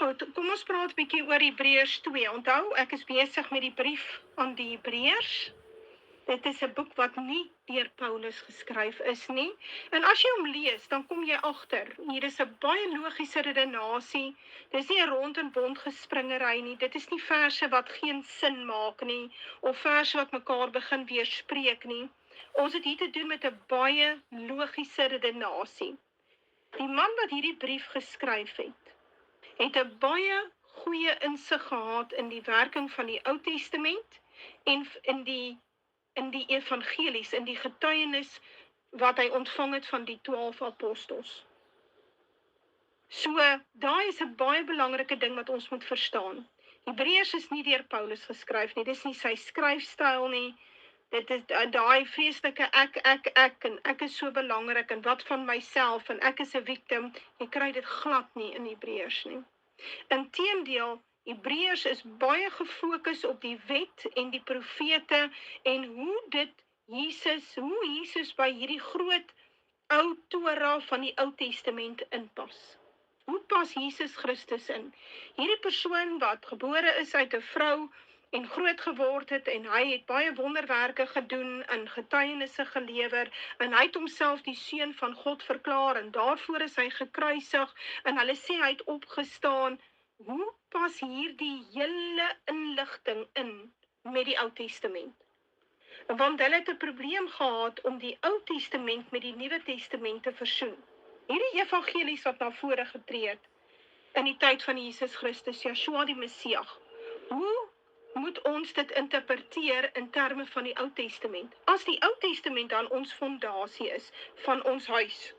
Goed, kom ons praat 'n bietjie oor Hebreërs 2. Onthou, ek is besig met die brief aan die Hebreërs. Dit is 'n boek wat nie deur Paulus geskryf is nie. En as jy hom lees, dan kom jy agter, hier is 'n baie logiese redenasie. Dis nie 'n rond en bond gespringery nie. Dit is nie verse wat geen sin maak nie, of verse wat mekaar begin weerspreek nie. Ons het hier te doen met 'n baie logiese redenasie. Die man wat hierdie brief geskryf het 'n baie goeie insig gehad in die werking van die Ou Testament en in die evangelies, in die getuienis wat hy ontvang het van die 12 apostels. So, daai is 'n baie belangrike ding wat ons moet verstaan. Hebreërs is nie deur Paulus geskryf nie, dis nie sy skryfstyl nie. Dit is daai vreeslike ek en ek is so belangrik en wat van myself en ek is 'n victim. Jy kry dit glad nie in Hebreërs nie. Inteendeel, Hebreërs is baie gefokus op die wet en die profete en hoe Jesus by hierdie groot ou Torah van die Ou Testament inpas. Hoe pas Jesus Christus in? Hierdie persoon wat gebore is uit 'n vrou en groot geword het en hy het baie wonderwerke gedoen en getuienisse gelewer en hy het homself die seun van God verklaar en daarvoor is hy gekruisig en hulle sê hy het opgestaan. Hoe pas hierdie hele inligting in met die Ou Testament? Want hulle het 'n probleem gehad om die Ou Testament met die Nuwe Testament te versoen. Hierdie evangelies wat na vore getree het in die tyd van Jesus Christus, Yeshua die Messias. Hoe moet ons dit interpreteer in terme van die Ou Testament? As die Ou Testament dan ons fondasie is van ons huis,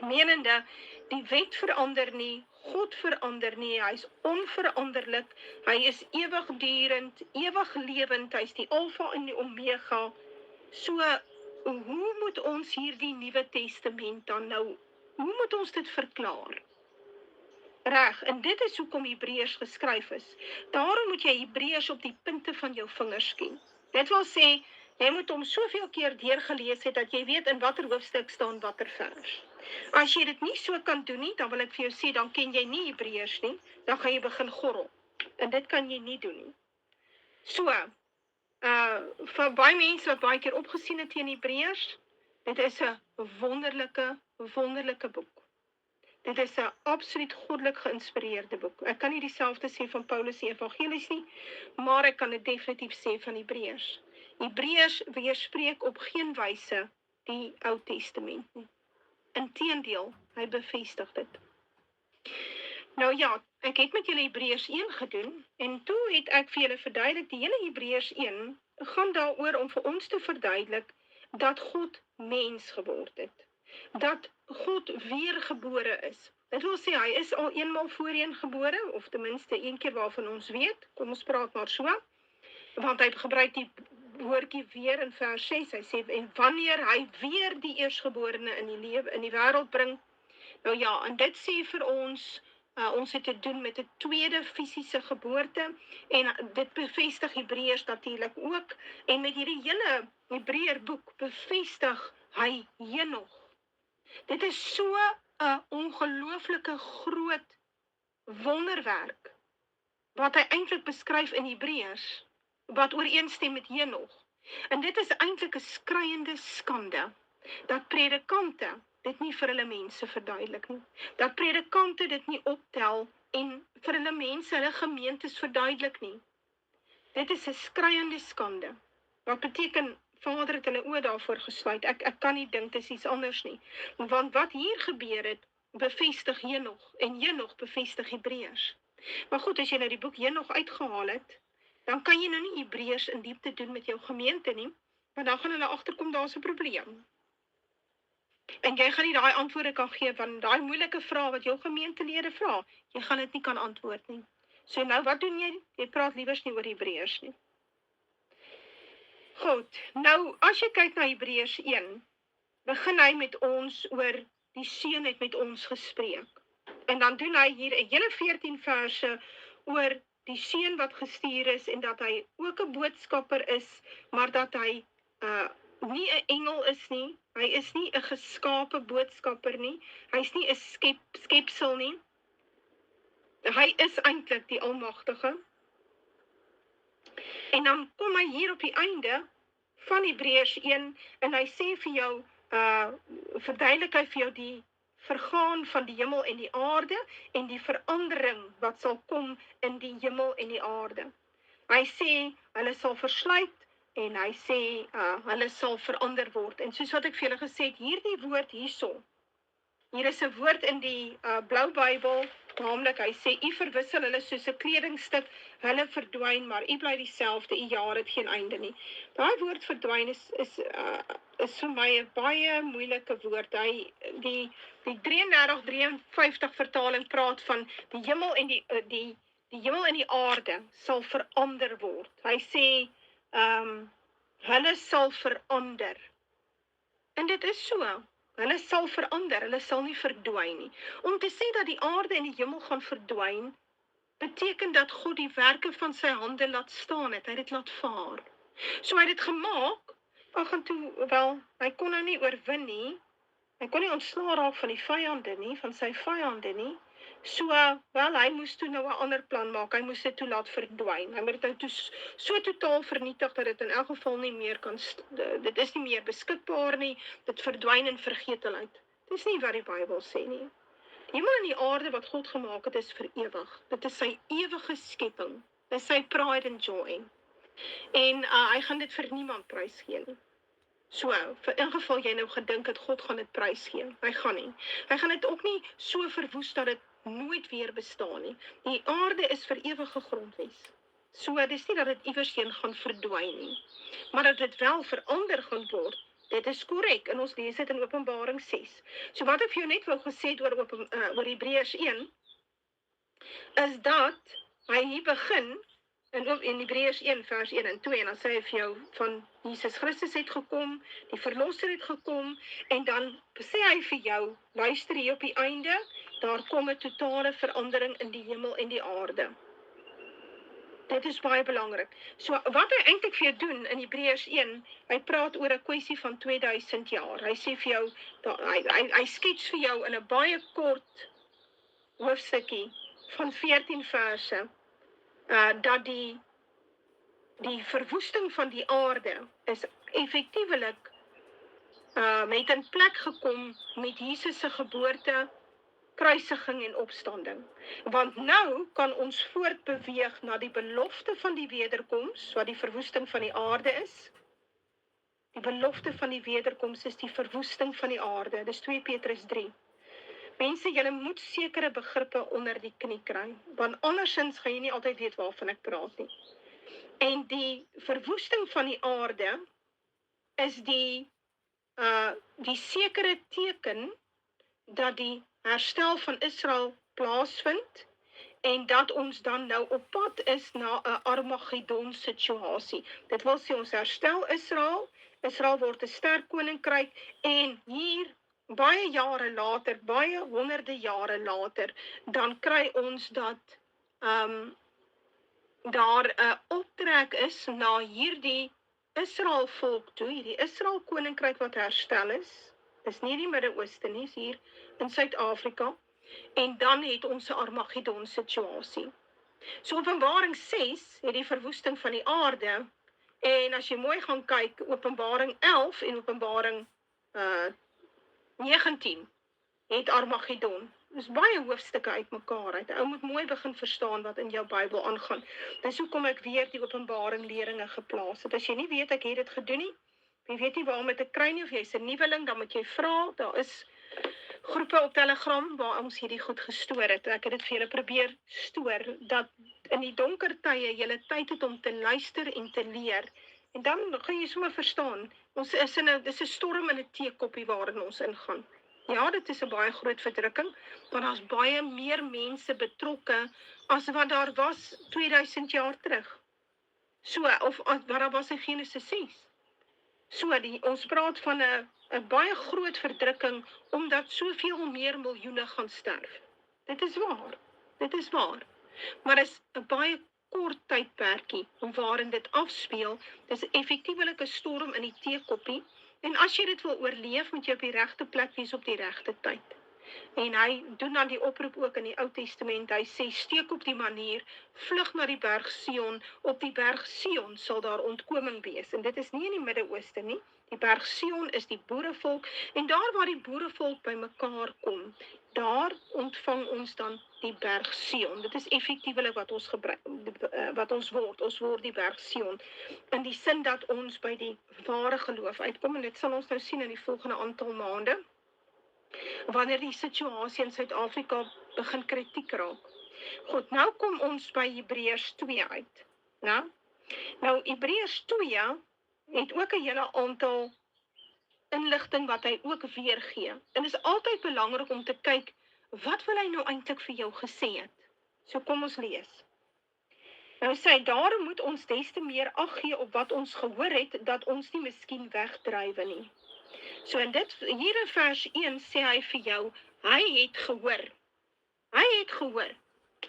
menende die wet verander nie, God verander nie, hy is onveranderlik, hy is ewigdurend, ewig lewend, hy is die Alfa en die Omega. So, hoe moet ons hierdie Nuwe Testament dan nou, hoe moet ons dit verklaar? Reg, en dit is hoekom Hebreërs geskryf is. Daarom moet jy Hebreërs op die punte van jou vingers ken. Dit wil sê, jy moet hom soveel keer deurgelees het, dat jy weet in watter hoofstuk staan watter vers. As jy dit nie so kan doen nie, dan wil ek vir jou sê, dan ken jy nie Hebreërs nie, dan gaan jy begin gorrel. En dit kan jy nie doen nie. So, vir baie mense wat baie keer opgesien het teen Hebreërs, dit is 'n wonderlike boek. Dit is 'n absoluut goddelik geïnspireerde boek. Ek kan nie dieselfde sê van Paulus se evangelies nie, maar ek kan dit definitief sê van Hebreërs. Hebreërs weerspreek op geen wyse die Ou Testament nie. Inteendeel, hy bevestig dit. Nou ja, ek het met julle Hebreërs 1 gedoen, en toe het ek vir julle verduidelik, die hele Hebreërs 1 gaan daaroor om vir ons te verduidelik dat God mens geword het. Dat God weergebore is. Dit wil sê, hy is al eenmaal voorheen gebore, of ten minste een keer waarvan ons weet, kom ons praat maar so, want hy gebruik die woordjie weer in vers 6, hy sê, en wanneer hy weer die eerstgeborene in die wêreld bring, nou ja, en dit sê vir ons, ons het te doen met 'n tweede fisiese geboorte, en dit bevestig Hebreërs natuurlik ook, en met hierdie hele Hebreër boek bevestig hy Henog. Dit is so 'n ongelooflike groot wonderwerk, wat hy eintlik beskryf in Hebreërs, wat ooreenstem met Henog. En dit is eintlik 'n skreiende skande, dat predikante dit nie vir hulle mense verduidelik nie. Dat predikante dit nie optel en vir hulle mense, hulle gemeentes verduidelik nie. Dit is 'n skreiende skande. Wat beteken, Vader het hulle oë daarvoor gesluit. Ek kan nie dink dit is iets anders nie. Want wat hier gebeur het, bevestig Henog, en Henog bevestig Hebreërs. Maar goed, as jy nou die boek Henog uitgehaal het, dan kan jy nou nie Hebreërs in diepte doen met jou gemeente nie, want dan gaan hulle agterkom daar's 'n probleem. En jy gaan nie daai antwoorde kan gee van daai moeilike vrae wat jou gemeentelede vra. Jy gaan dit nie kan antwoord nie. So nou, wat doen jy? Jy praat liewers nie oor Hebreërs nie. Goed, nou as jy kyk na Hebreërs 1, begin hy met ons oor die Seun het met ons gespreek. En dan doen hy hier 'n hele 14 verse oor die Seun wat gestuur is en dat hy ook 'n boodskapper is, maar dat hy nie 'n engel is nie. Hy is nie 'n geskape boodskapper nie. Hy is nie 'n skepsel nie. Hy is eintlik die Almagtige. En dan kom hy hier op die einde van Hebreërs 1 en hy sê vir jou, verduidelik hy vir jou die vergaan van die hemel en die aarde en die verandering wat sal kom in die hemel en die aarde. Hy sê, hulle sal versluit en hy sê, hulle sal verander word. En soos wat ek vir julle gesê het, hierdie woord hierso, hier is 'n woord in die blou Bybel, naamlik hy sê, u verwissel hulle soos 'n kledingstuk, hulle verdwyn, maar u bly dieselfde, u jaar het geen einde nie. Daai woord verdwyn is vir my 'n baie moeilike woord. Die 33-53 vertaling praat van die hemel en die hemel en die aarde sal verander word. Hy sê, hulle sal verander. En dit is so. Hulle sal verander, hulle sal nie verdwyn nie. Om te sê dat die aarde en die hemel gaan verdwyn, beteken dat God die werke van sy hande laat staan het, hy het dit laat vaar. So hy het dit gemaak, hy kon nou nie oorwin nie, hy kon nie ontslaa raak van die vyande nie, van sy vyande nie, so, hy moes toe nou 'n ander plan maak, hy moes dit toe laat verdwyn, hy moet dit nou so totaal vernietig, dat dit in elk geval nie meer dit is nie meer beskikbaar nie, dit verdwyn in vergetelheid. Dit is nie wat die Bybel sê nie. Die hemel en die aarde wat God gemaak het, is vir ewig. Dit is sy ewige skepping, dit is sy pride and joy. En hy gaan dit vir niemand prys gee nie. So, vir in geval jy nou gedink het, God gaan dit prys gee, hy gaan nie. Hy gaan dit ook nie so verwoes dat dit nooit weer bestaan nie. Die aarde is vir ewige grondwes. So, dit is nie dat dit iewersheen gaan verdwyn nie, maar dat dit wel verander gaan word, dit is korrek, en ons lees dit in Openbaring 6. So wat ek vir jou net wou gesê het oor Hebreërs 1, is dat hy hier begin, in Hebreërs 1 vers 1 en 2, en dan sê hy vir jou van Jesus Christus het gekom, die verlosser het gekom, en dan sê hy vir jou, luister hier op die einde, daar kom 'n totale verandering in die hemel en die aarde. Dit is baie belangrik. So wat hy eintlik vir jou doen in Hebreërs 1, hy praat oor 'n kwessie van 2000 jaar. Hy sê vir jou, hy skets vir jou in 'n baie kort hoofstukkie van 14 verse, dat die verwoesting van die aarde is effektiewelik het in plek gekom met Jesus se geboorte, kruisiging en opstanding. Want nou kan ons voortbeweeg na die belofte van die wederkoms, wat die verwoesting van die aarde is. Die belofte van die wederkoms is die verwoesting van die aarde. Dis 2 Petrus 3. Mense, julle moet sekere begrippe onder die knie kry, want andersins gaan jy nie altyd weet waarvan ek praat nie. En die verwoesting van die aarde is die sekere teken dat die herstel van Israel plaasvind en dat ons dan nou op pad is na 'n Armagedon situasie. Dit wil sê ons herstel Israel word 'n sterk koninkryk en hier baie jare later, baie honderde jare later, dan kry ons dat daar 'n optrek is na hierdie Israel volk toe, hierdie Israel koninkryk wat herstel is nie die Midde-Ooste nie, is hier in Suid-Afrika, en dan het ons 'n Armagedon situasie. So Openbaring 6 het die verwoesting van die aarde, en as jy mooi gaan kyk, Openbaring 11 en Openbaring 19 het Armagedon. Dis baie hoofstukke uit mekaar uit. Ou moet mooi begin verstaan wat in jou Bybel aangaan. Dis hoekom ek weer die Openbaring leringe geplaas het. As jy nie weet ek het dit gedoen nie, jy weet nie waarom ek kry nie, of jy's 'n nuweling, dan moet jy vra. Daar is groepe op Telegram waar ons hierdie goed gestoor het. Ek het dit vir julle probeer stoor, dat in die donker tye julle tyd het om te luister en te leer. En dan gaan jy sommer verstaan, ons is dis 'n storm in 'n teekoppie waarin ons ingaan. Ja, dit is 'n baie groot verdrukking, maar daar's baie meer mense betrokke as wat daar was 2000 jaar terug. So, of wat daar was in Genesis 6. So, ons praat van 'n baie groot verdrukking, omdat soveel meer miljoene gaan sterf. Dit is waar. Maar is 'n baie kort tydperkie waarin dit afspeel. Dis effektiewelik 'n storm in die teekoppie, en as jy dit wil oorleef, moet jy op die regte plek wees op die regte tyd. En hy doen dan die oproep ook in die Ou Testament. Hy sê, steek op die manier, vlug na die berg Sion, op die berg Sion sal daar ontkoming wees. En dit is nie in die Midde-Ooste nie. Die berg Sion is die boerevolk, en daar waar die boerevolk by mekaar kom, daar ontvang ons dan die berg Sion. Dit is effektiewelik wat ons gebruik, wat ons word die berg Sion, in die sin dat ons by die ware geloof uitkom, en dit sal ons nou sien in die volgende aantal maande, wanneer die situasie in Suid-Afrika begin kritiek raak. Goed, nou kom ons by Hebreërs 2 uit. Nou Hebreërs 2 het ook 'n hele aantal inligting wat hy ook weergee. En is altyd belangrik om te kyk, wat wil hy nou eintlik vir jou gesê het? So kom ons lees. Nou sê hy, daarom moet ons des te meer ag gee op wat ons gehoor het, dat ons nie miskien wegdrywe nie. So in hier in vers 1 sê hy vir jou, hy het gehoor. Hy het gehoor.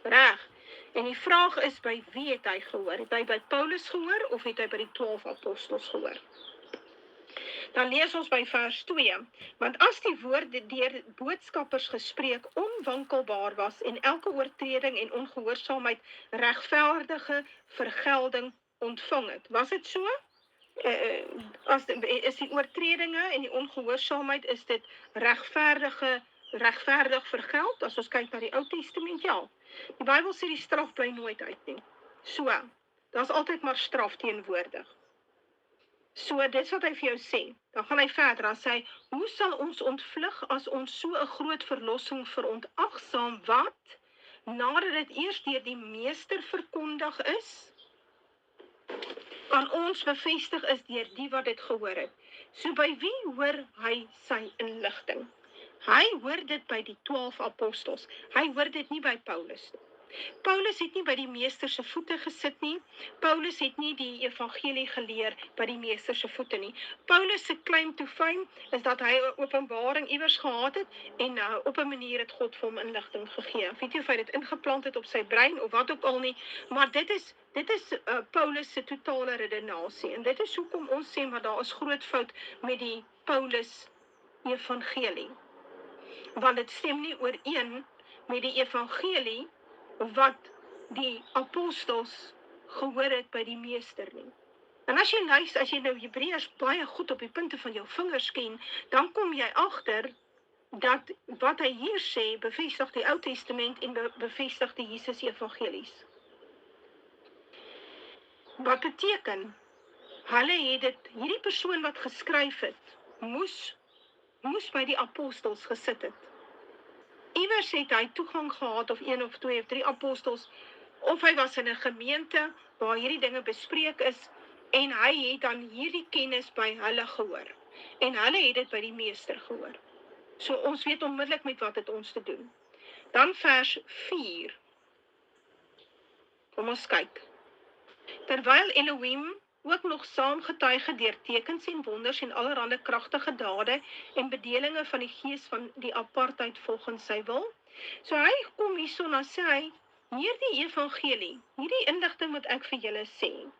Reg. En die vraag is, by wie het hy gehoor? Het hy by Paulus gehoor, of het hy by die 12 apostels gehoor? Dan lees ons by vers 2, want as die woord deur boodskappers gespreek onwankelbaar was, en elke oortreding en ongehoorsaamheid regverdige vergelding ontvang het. Was dit so? Is die oortredinge en die ongehoorsaamheid, is dit regverdig vergeld? As ons kyk na die Ou Testament, ja. Die Bybel sê die straf bly nooit uit nie. So, daar's altyd maar straf teenwoordig. So, dit is wat hy vir jou sê. Dan gaan hy verder, dan sê hy, hoe sal ons ontvlug as ons so 'n groot verlossing verontagsaam, wat, nadat dit eers deur die meester verkondig is, aan ons bevestig is deur die wat dit gehoor het. So by wie hoor hy sy inligting? Hy hoor dit by die 12 apostels. Hy hoor dit nie by Paulus nie. Paulus het nie by die meester se voete gesit nie. Paulus het nie die evangelie geleer by die meester se voete nie. Paulus se claim to fame is dat hy 'n openbaring iewers gehad het, en op 'n manier het God vir hom inligting gegee. Weet jy of hy dit ingeplant het op sy brein of wat ook al nie, maar dit is Paulus se totale redenasie, en dit is hoekom ons sê, maar daar is groot fout met die Paulus evangelie, want dit stem nie ooreen met die evangelie wat die apostels gehoor het by die meester nie. En as jy luister, as jy nou Hebreërs baie goed op die punte van jou vingers ken, dan kom jy agter dat wat hy hier sê, bevestig die Ou Testament en bevestig die Jesus evangelies. Wat beteken? Hulle het dit, hierdie persoon wat geskryf het, moes by die apostels gesit het. Iewers het hy toegang gehad, of 1 of 2 of 3 apostels, of hy was in 'n gemeente waar hierdie dinge bespreek is, en hy het dan hierdie kennis by hulle gehoor. En hulle het dit by die meester gehoor. So ons weet onmiddellik met wat het ons te doen. Dan vers 4. Kom ons kyk. Terwyl Elohim ook nog saamgetuig deur tekens en wonders en allerhande kragtige dade en bedelinge van die gees van die apartheid volgens sy wil. So hy kom hierso en sê hy, hierdie evangelie, hierdie inligting wat ek vir julle sê,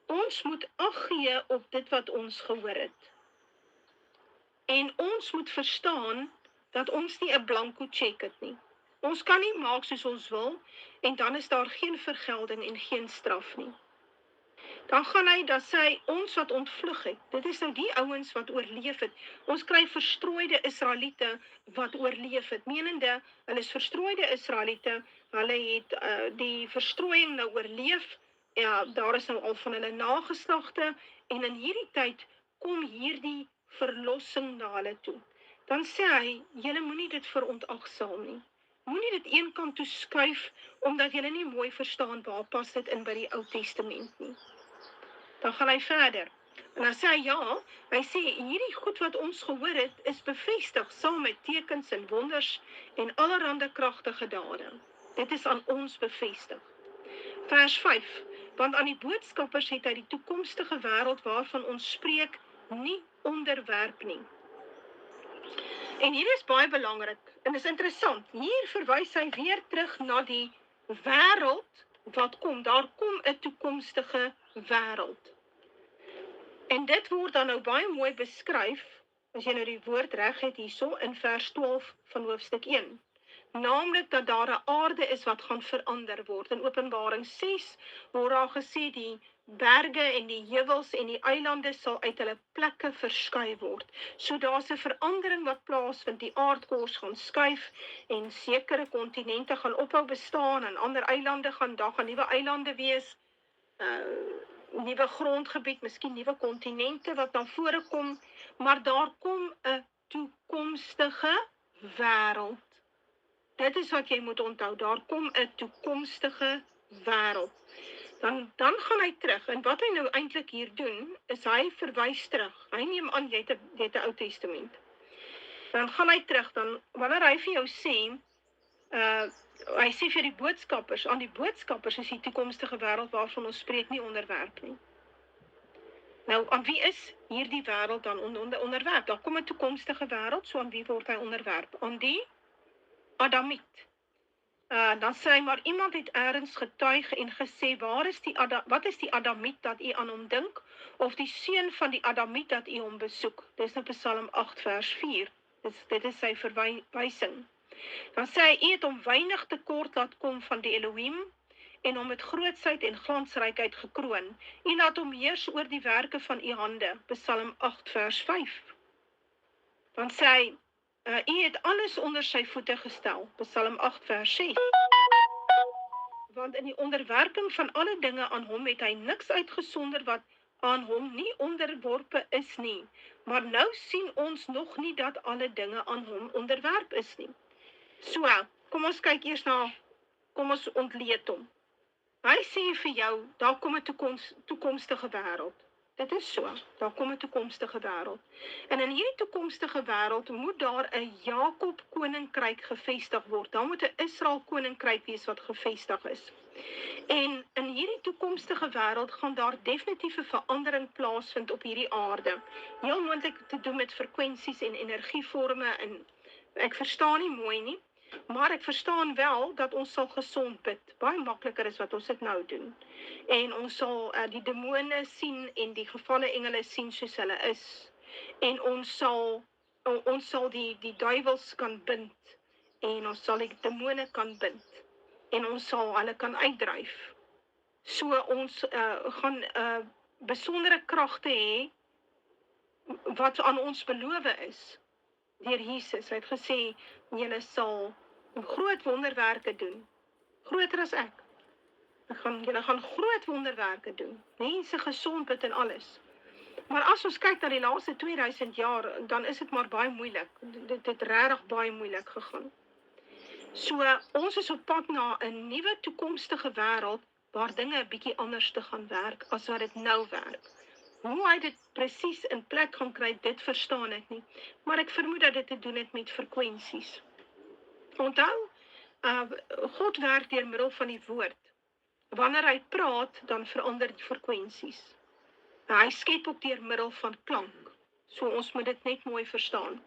ons moet ag gee op dit wat ons gehoor het. En ons moet verstaan dat ons nie 'n blanko cheque het nie. Ons kan nie maak soos ons wil, en dan is daar geen vergelding en geen straf nie. Dan gaan hy, dan sê hy, ons wat ontvlug het, dit is nou die ouens wat oorleef het. Ons kry verstrooide Israeliete wat oorleef het, menende, hulle is verstrooide Israeliete, hulle het die verstrooiing nou oorleef, ja, daar is nou al van hulle nageslagte, en in hierdie tyd kom hierdie verlossing na hulle toe. Dan sê hy, julle moenie dit verontagsaam nie. Moenie dit een kant toe skuif, omdat julle nie mooi verstaan waar pas dit in by die Ou Testament nie. Dan gaan hy verder. En dan sê hy, ja, hy sê, hierdie goed wat ons gehoor het, is bevestig saam met tekens en wonders en allerhande kragtige dade. Dit is aan ons bevestig. Vers 5. Want aan die boodskappers het hy die toekomstige wêreld waarvan ons spreek nie onderwerp nie. En hier is baie belangrik, en is interessant, hier verwys hy weer terug na die wêreld wat kom, daar kom 'n toekomstige wêreld. En dit word dan nou baie mooi beskryf as jy nou die woord reg het hierso, in vers 12 van hoofstuk 1. Naamlik dat daar 'n aarde is wat gaan verander word. In Openbaring 6 word daar gesê die berge en die heuwels en die eilande sal uit hulle plekke verskuif word. So daar's 'n verandering wat plaasvind, die aardkors gaan skuif en sekere kontinente gaan ophou bestaan en ander eilande daar gaan nuwe eilande wees, nuwe grondgebied, miskien nuwe kontinente wat na vore kom, maar daar kom 'n toekomstige wêreld. Dit is wat jy moet onthou, daar kom 'n toekomstige wêreld. Dan gaan hy terug, en wat hy nou eintlik hier doen, is hy verwys terug. Hy neem aan, jy het 'n Ou Testament. Dan gaan hy terug, dan wanneer hy vir jou sê, hy sê vir die boodskappers, aan die boodskappers is die toekomstige wêreld waarvan ons spreek nie onderwerp nie. Nou, aan wie is hierdie wêreld dan onderwerp? Daar kom 'n toekomstige wêreld, so aan wie word hy onderwerp? Aan die Adamiet. Dan sê hy, maar iemand het ergens getuig en gesê, wat is die Adamiet dat u aan hom dink? Of die seun van die Adamiet dat u hom besoek? Dis nou Psalm 8 vers 4. Dit is sy verwysing. Dan sê hy, u het hom weinig tekort laat kom van die Elohim, en hom met grootsheid en glansrykheid gekroon. U laat hom heers oor die werke van u hande. Psalm 8 vers 5. Dan sê hy, u het alles onder sy voete gestel. Psalm 8 vers 6. Want in die onderwerping van alle dinge aan hom het hy niks uitgesonder wat aan hom nie onderworpe is nie. Maar nou sien ons nog nie dat alle dinge aan hom onderwerp is nie. So, kom ons kyk eers kom ons ontleed hom. Hy sê vir jou, daar kom 'n toekomstige wêreld. Dit is so, daar kom 'n toekomstige wêreld. En in hierdie toekomstige wêreld moet daar 'n Jakob koninkryk gevestig word. Daar moet 'n Israel koninkryk wees wat gevestig is. En in hierdie toekomstige wêreld gaan daar definitief 'n verandering plaasvind op hierdie aarde. Heel moontlik te doen met frekwensies en energievorme, en ek verstaan nie mooi nie, maar ek verstaan wel dat ons sal gesond bid. Baie makliker is wat ons dit nou doen. En ons sal die demone sien en die gevalle engele sien soos hulle is. En ons sal die duiwels kan bind. En ons sal die demone kan bind. En ons sal hulle kan uitdryf. So ons gaan besondere kragte hê wat aan ons beloof is deur Jesus. Hy het gesê, julle sal groot wonderwerke doen. Groter as ek. Julle gaan groot wonderwerke doen. Mense gesond bid en alles. Maar as ons kyk na die laaste 2000 jaar, dan is dit maar baie moeilik. Dit het regtig baie moeilik gegaan. So, ons is op pad na 'n nuwe toekomstige wêreld waar dinge 'n bietjie anders te gaan werk as wat dit nou werk. Hoe hy dit presies in plek gaan kry, dit verstaan ek nie. Maar ek vermoed dat dit te doen het met frekwensies. Onthou, God werk deur middel van die woord. Wanneer hy praat, dan verander die frekwensies. Hy skep ook deur middel van klank. So ons moet dit net mooi verstaan.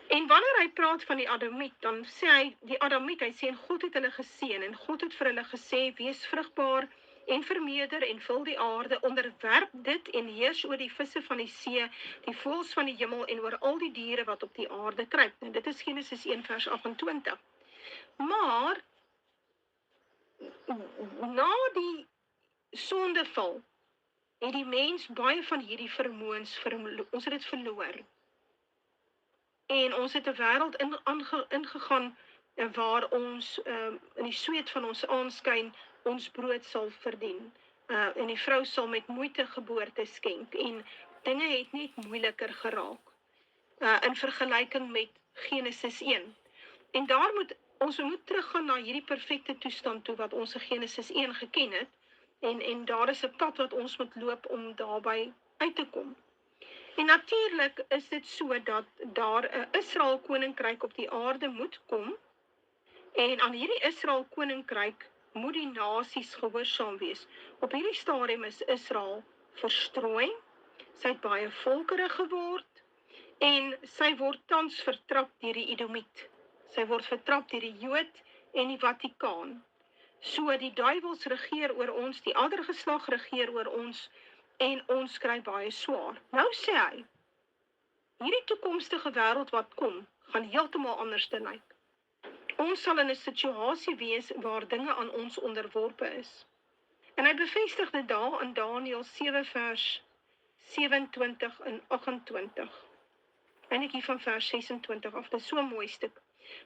En wanneer hy praat van die Adamiet, dan sê hy, die Adamiet, hy sê, en God het hulle geseën, en God het vir hulle gesê, wees vrugbaar, en vermeerder, en vul die aarde, onderwerp dit, en heers oor die visse van die see, die voëls van die hemel, en oor al die diere wat op die aarde kruip. Nou, dit is Genesis 1 vers 28. Maar, na die sondeval, het die mens baie van hierdie vermoëns, ons het dit verloor. En ons het 'n wêreld ingegaan waar ons in die sweet van ons aanskyn ons brood sal verdien. En die vrou sal met moeite geboorte skenk. En dinge het net moeiliker geraak. In vergelyking met Genesis 1. En ons moet teruggaan na hierdie perfekte toestand toe wat ons in Genesis 1 geken het. En daar is 'n pad wat ons moet loop om daarby uit te kom. En natuurlik is dit so dat daar 'n Israel koninkryk op die aarde moet kom. En aan hierdie Israel koninkryk moet die nasies gehoorsaam wees. Op hierdie stadium is Israel verstrooi. Sy het baie volkerig geword. En sy word tans vertrap deur die Edomiet. Sy word vertrap deur die Jood en die Vatikaan. So die duiwels regeer oor ons, die ander geslag regeer oor ons, en ons kry baie swaar. Nou sê hy, Hierdie toekomstige wêreld wat kom, gaan heeltemal anders te lyk. Ons sal in 'n situasie wees waar dinge aan ons onderworpe is. En hy bevestig dit daar in Daniël 7 vers 27 en 28. Eintlik hier van vers 26 af, dit is so 'n mooi stuk.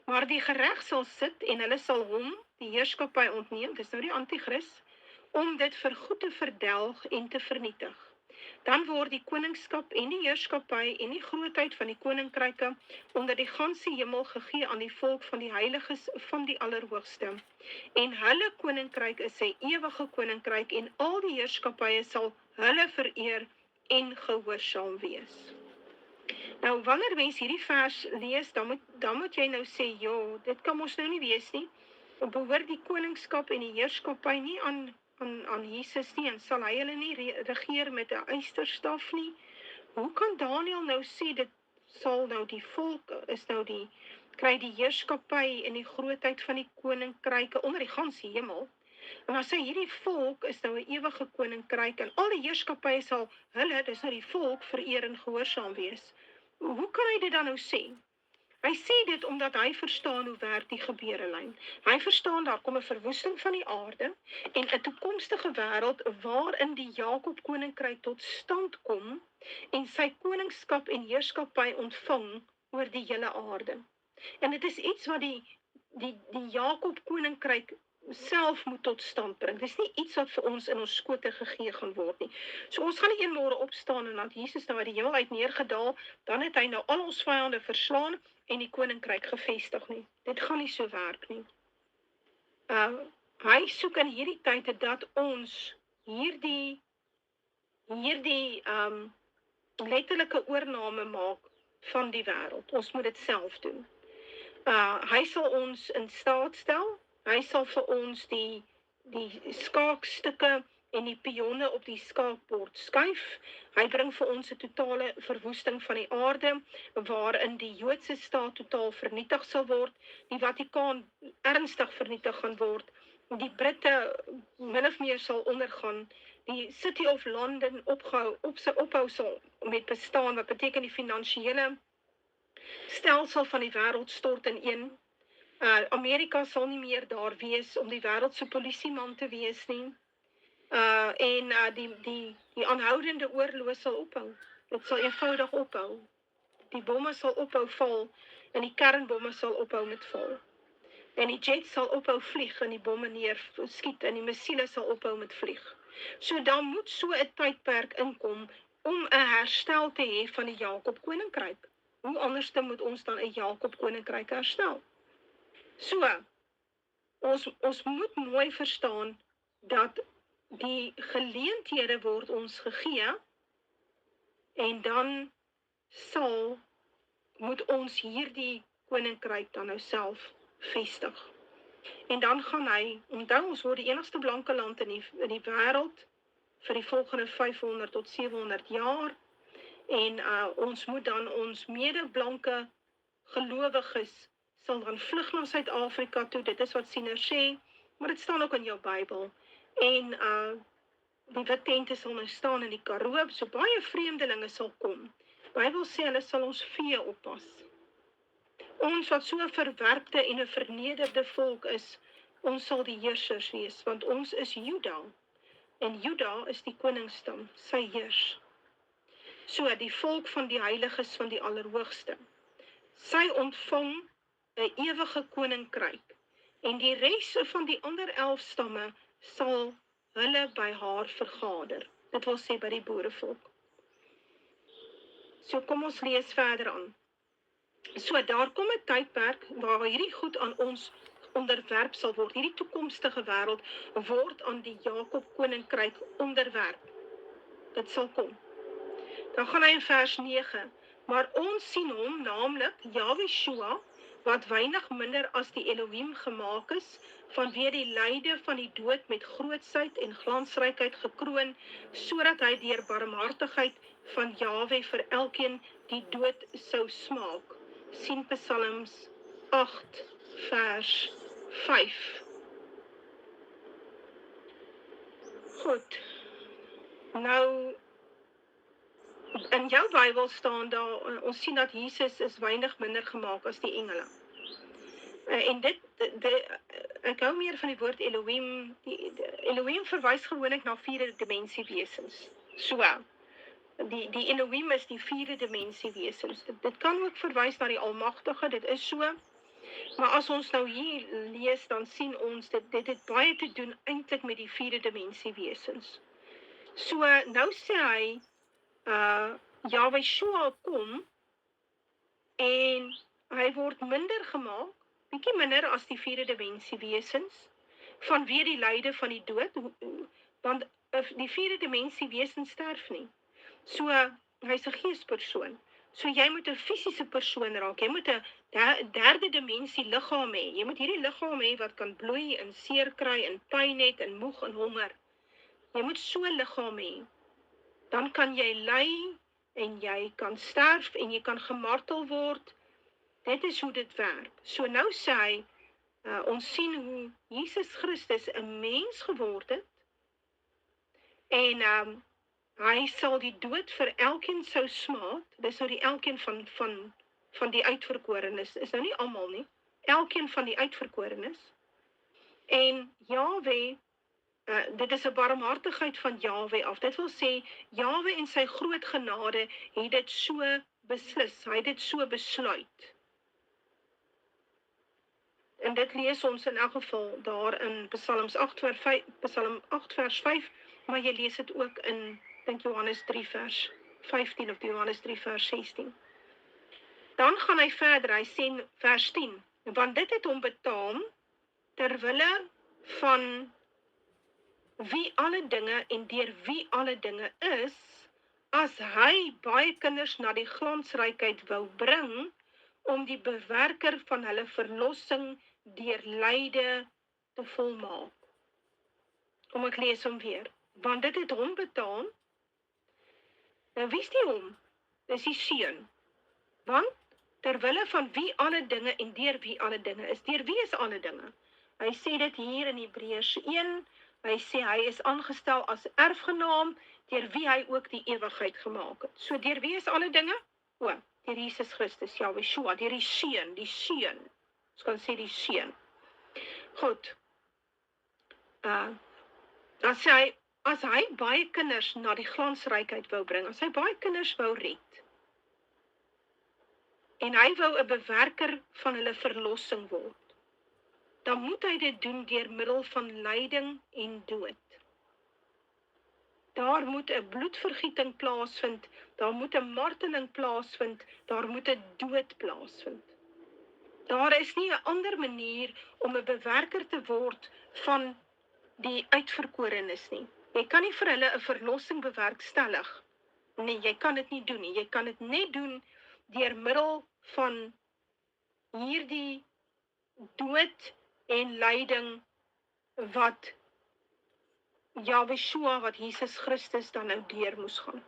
Maar die gereg sal sit en hulle sal hom die heerskappy ontneem, dis nou die anti-kris, om dit vir goed te verdelg en te vernietig. Dan word die koningskap en die heerskappy en die grootheid van die koninkryke onder die ganse hemel gegee aan die volk van die heiliges van die Allerhoogste. En hulle koninkryk is sy ewige koninkryk en al die heerskappye sal hulle vereer en gehoorsaam wees. Nou, wanneer mens hierdie vers lees, dan moet jy nou sê, ja, dit kan ons nou nie wees nie. Behoort die koningskap en die heerskappy nie aan Jesus nie, en sal hy hulle nie regeer met 'n eysterstaf nie? Hoe kan Daniël nou sê, dit sal nou die volk, kry die heerskappy en die grootheid van die koninkryke onder die ganse hemel? En dan sê hierdie volk is nou 'n ewige koninkryk, en al die heerskappye sal hulle, dis nou die volk, vereer en gehoorsaam wees. Hoe kan hy dit dan nou sê? Hy sê dit omdat hy verstaan hoe werk die gebeurelyn. Hy verstaan daar kom 'n verwoesting van die aarde en 'n toekomstige wêreld waarin die Jakob koninkryk tot stand kom en sy koningskap en heerskappy ontvang oor die hele aarde. En dit is iets wat die Jakob koninkryk self moet tot stand bring. Dis nie iets wat vir ons in ons skote gegee gaan word nie. So ons gaan nie een môre opstaan en dan Jesus nou uit die hemel uit neergedaal, dan het hy nou al ons vyande verslaan en die koninkryk gevestig nie. Dit gaan nie so werk nie. Hy soek in hierdie tyd dat ons hierdie letterlike oorname maak van die wêreld. Ons moet dit self doen. Hy sal ons in staat stel. Hy sal vir ons die skaakstukke en die pionne op die skaakbord skuif. Hy bring vir ons 'n totale verwoesting van die aarde, waarin die Joodse staat totaal vernietig sal word, die Vatikaan ernstig vernietig gaan word, die Britte min of meer sal ondergaan, die City of London ophou sal met bestaan, wat beteken die finansiële stelsel van die wêreld stort ineen. Amerika sal nie meer daar wees om die wêreld se polisieman te wees nie. Die aanhoudende oorloë sal ophou. Dit sal eenvoudig ophou. Die bomme sal ophou val en die kernbomme sal ophou met val. En die jets sal ophou vlieg en die bomme neerskiet en die missiele sal ophou met vlieg. So dan moet so 'n tydperk inkom om 'n herstel te hê van die Jakob koninkryk. Hoe anders moet ons dan 'n Jakob koninkryk herstel? So, ons moet mooi verstaan dat die geleenthede word ons gegee en dan moet ons hierdie koninkryk dan nou self vestig. En dan gaan hy, onthou ons word die enigste blanke land in die wêreld vir die volgende 500 tot 700 jaar en ons moet dan ons mede-blanke gelowiges sal dan vlug na Suid-Afrika toe, dit is wat sieners sê, maar dit staan ook in jou Bybel. En die wit tente sal nou staan in die Karoo, so baie vreemdelinge sal kom. Die Bybel sê hulle sal ons vee oppas. Ons wat so 'n verwerpte en 'n vernederde volk is, ons sal die heersers wees, want ons is Juda. En Juda is die koningsstam, sy heers. So, die volk van die heiliges van die Allerhoogste. Sy ontvang 'n ewige koninkryk, en die res van die ander 11 stamme sal hulle by haar vergader. Dit wil sê by die boerevolk. So kom ons lees verder aan. So daar kom 'n tydperk waar hierdie goed aan ons onderwerp sal word. Hierdie toekomstige wêreld word aan die Jakob koninkryk onderwerp. Dit sal kom. Dan gaan hy in vers 9. Maar ons sien hom, naamlik Jahweh, wat weinig minder as die Elohim gemaak is, vanweë die lyde van die dood met grootsheid en glansrykheid gekroon, sodat hy deur barmhartigheid van Jahweh vir elkeen die dood sou smaak. Sien Psalms 8 vers 5. Goed. Nou In jou Bybel staan daar, ons sien dat Jesus is weinig minder gemaak as die engele. En ek hou meer van die woord Elohim. Elohim verwys gewoonlik na vierde dimensie wesens. So, die Elohim is die vierde dimensie wesens. Dit kan ook verwys na die Almagtige, dit is so. Maar as ons nou hier lees, dan sien ons dit het baie te doen eintlik met die vierde dimensie wesens. So, nou sê hy, Yahweh Shua kom, en hy word minder gemaak, bietjie minder as die vierde dimensie wesens, vanweë die lyde van die dood, want die vierde dimensie wesens sterf nie. So, hy's 'n geespersoon. So jy moet 'n fisiese persoon raak, jy moet 'n derde dimensie liggaam hê, jy moet hierdie liggaam hê wat kan bloei en seer kry en pyn het en moeg en honger. Jy moet so 'n liggaam hê, dan kan jy ly en jy kan sterf en jy kan gemartel word. Dit is hoe dit werk. So nou sê hy, ons sien hoe Jesus Christus 'n mens geword het, en hy sal die dood vir elkeen sou smaak. Dis nou die elkeen van die uitverkorenes, is nou nie almal nie, elkeen van die uitverkorenes. En Jahwe, dit is 'n barmhartigheid van Jahwe af. Dit wil sê, Jahwe en sy groot genade het dit so beslis, hy het dit so besluit. En dit lees ons in elk geval daar in Psalm 8 vers 5, maar jy lees dit ook in, dink Johannes 3 vers 15 of Johannes 3 vers 16. Dan gaan hy verder, hy sê vers 10, want dit het hom betaam terwille van wie alle dinge en deur wie alle dinge is, as hy baie kinders na die glansrykheid wou bring, om die bewerker van hulle verlossing deur lyde te volmaak. Kom ek lees hom weer. Want dit het hom betaam. Nou wie is die hom? Dis die Seun. Want terwille van wie alle dinge en deur wie alle dinge is. Deur wie is alle dinge? Hy sê dit hier in Hebreërs 1. Hy sê hy is aangestel as erfgenaam, deur wie hy ook die ewigheid gemaak het. So deur wie is alle dinge? Deur Jesus Christus, Yahweh Shua, deur die Seun. Ons kan sê die Seun. Goed. As hy baie kinders na die glansrykheid wou bring, as hy baie kinders wou red, en hy wou 'n bewerker van hulle verlossing word, dan moet hy dit doen deur middel van lyding en dood. Daar moet 'n bloedvergieting plaasvind, daar moet 'n marteling plaasvind, daar moet 'n dood plaasvind. Daar is nie 'n ander manier om 'n bewerker te word van die uitverkorenes nie. Jy kan nie vir hulle 'n verlossing bewerkstellig. Nee, jy kan dit nie doen nie. Jy kan dit net doen deur middel van hierdie dood en lyding wat Yahweh Shua, wat Jesus Christus dan nou deur moes gaan.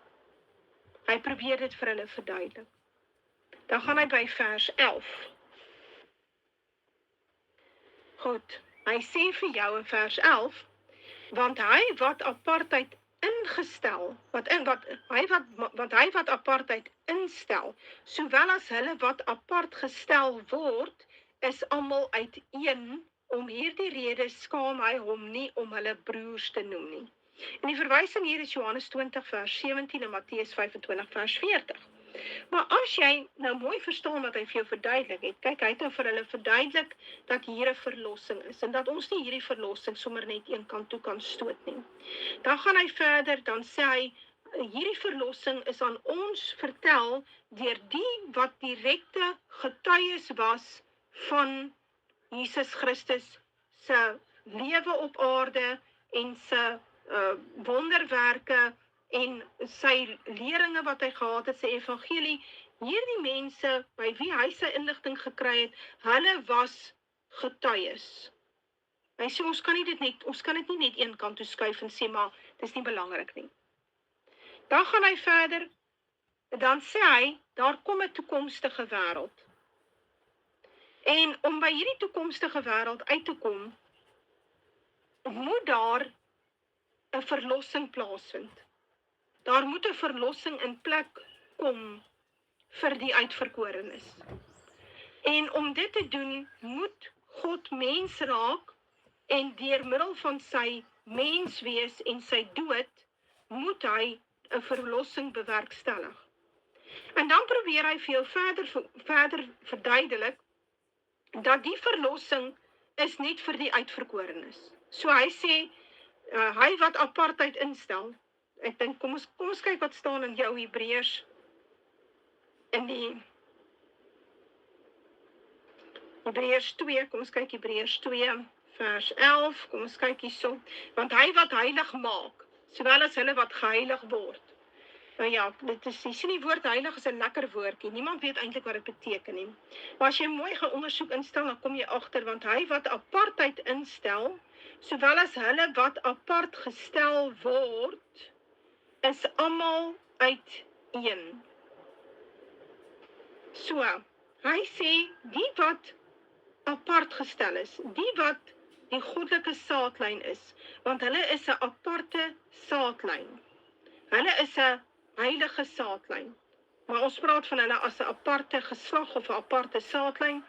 Hy probeer dit vir hulle verduidelik. Dan gaan hy by vers 11. Goed, hy sê vir jou in vers 11, want hy wat apartheid ingestel, want hy wat apartheid instel, sowel as hulle wat apart gestel word, is almal uiteen. Om hierdie rede skaam hy hom nie om hulle broers te noem nie. En die verwysing hier is Johannes 20 vers 17 en Matteus 25 vers 40. Maar as jy nou mooi verstaan wat hy vir jou verduidelik het, kyk, hy het nou vir hulle verduidelik dat hier 'n verlossing is, en dat ons nie hierdie verlossing sommer net een kant toe kan stoot nie. Dan gaan hy verder, dan sê hy, hierdie verlossing is aan ons vertel deur die wat direkte getuies was van Jesus Christus se lewe op aarde en sy wonderwerke en sy leringe wat hy gehad het, sy evangelie. Hierdie mense by wie hy sy inligting gekry het, hulle was getuies. Hy sê ons kan dit nie net een kant toe skuif en sê maar dis nie belangrik nie. Dan gaan hy verder, dan sê hy daar kom 'n toekomstige wêreld. En om by hierdie toekomstige wêreld uit te kom, moet daar 'n verlossing plaasvind. daar moet 'n verlossing in plek kom vir die uitverkorenes. En om dit te doen, moet God mens raak en deur middel van sy menswees en sy dood, moet hy 'n verlossing bewerkstellig. En dan probeer hy vir jou verder verduidelik, dat die verlossing is net vir die uitverkorenes. So hy sê, hy wat apartheid instel, ek dink, kom ons kyk wat staan in jou Hebreërs, in die Hebreërs 2, kom ons kyk Hebreërs 2, vers 11, kom ons kyk hierso, want hy wat heilig maak, sowel as hulle wat geheilig word. Nou ja, dit is, jy sien die woord heilig is 'n lekker woordjie, niemand weet eintlik wat dit beteken nie. Maar as jy mooi gaan ondersoek instel, dan kom jy agter, want hy wat apartheid instel, sowel as hulle wat apart gestel word, is almal uiteen. So, hy sê, die wat apart gestel is, die wat die goddelike saadlyn is, want hulle is 'n aparte saadlyn. Hulle is 'n heilige saadlyn. Maar ons praat van hulle as 'n aparte geslag of 'n aparte saadlyn.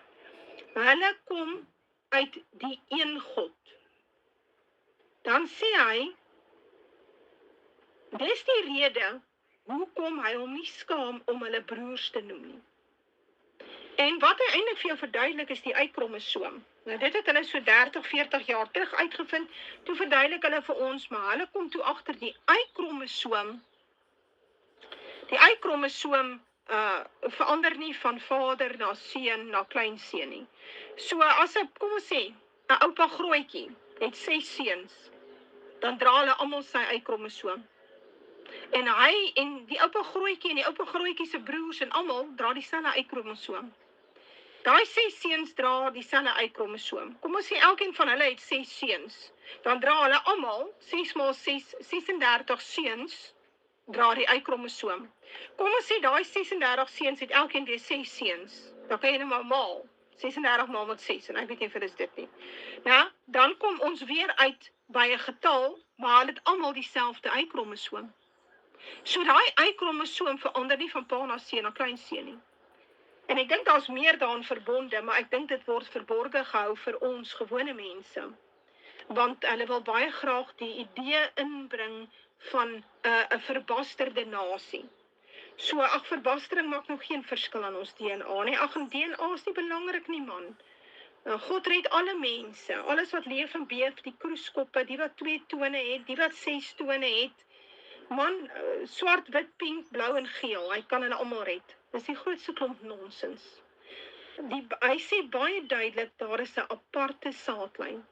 Hulle kom uit die een God. Dan sê hy, dis die rede hoekom hy hom nie skaam om hulle broers te noem nie. En wat hy eintlik vir jou verduidelik is die Y-kromosoom. Nou dit het hulle so 30, 40 jaar terug uitgevind, toe verduidelik hulle vir ons, maar hulle kom toe agter die Y-kromosoom. Die Y-kromosoom verander nie van vader na seun na kleinseun nie. So as kom ons sê, 'n oupa grootjie het 6 seuns, dan dra hulle almal sy Y-kromosoom. En die oupa grootjie en die oupa grootjie se broers en almal dra dieselfde Y-kromosoom. Daai 6 seuns dra dieselfde Y-kromosoom. Kom ons sê elkeen van hulle het 6 seuns. Dan dra hulle almal 6 x 6, 36 seuns dra die Y-kromosoom. Kom ons sê daai 36 seuns het elkeen weer 6 seuns. Dan kan jy nou maar maal. 36 maal met 6 en ek weet nie vir is dit nie. Nou, dan kom ons weer uit by 'n getal, maar hulle het almal dieselfde Y-kromosoom. So daai Y-kromosoom verander nie van pa na seun na kleinseun nie. En ek dink daar's meer daaraan verbonde, maar ek dink dit word verborge gehou vir ons gewone mense. Want hulle wil baie graag die idee inbring van 'n verbasterde nasie. So, verbastering maak nog geen verskil aan ons DNA nie. En DNA is nie belangrik nie, man. God red alle mense, alles wat leef en beef, die kroeskoppe, die wat 2 tone het, die wat 6 tone het. Man, swart, wit, pink, blou en geel, hy kan hulle almal red. Dis die grootste klomp nonsens. Hy sê baie duidelik, daar is 'n aparte saadlyn.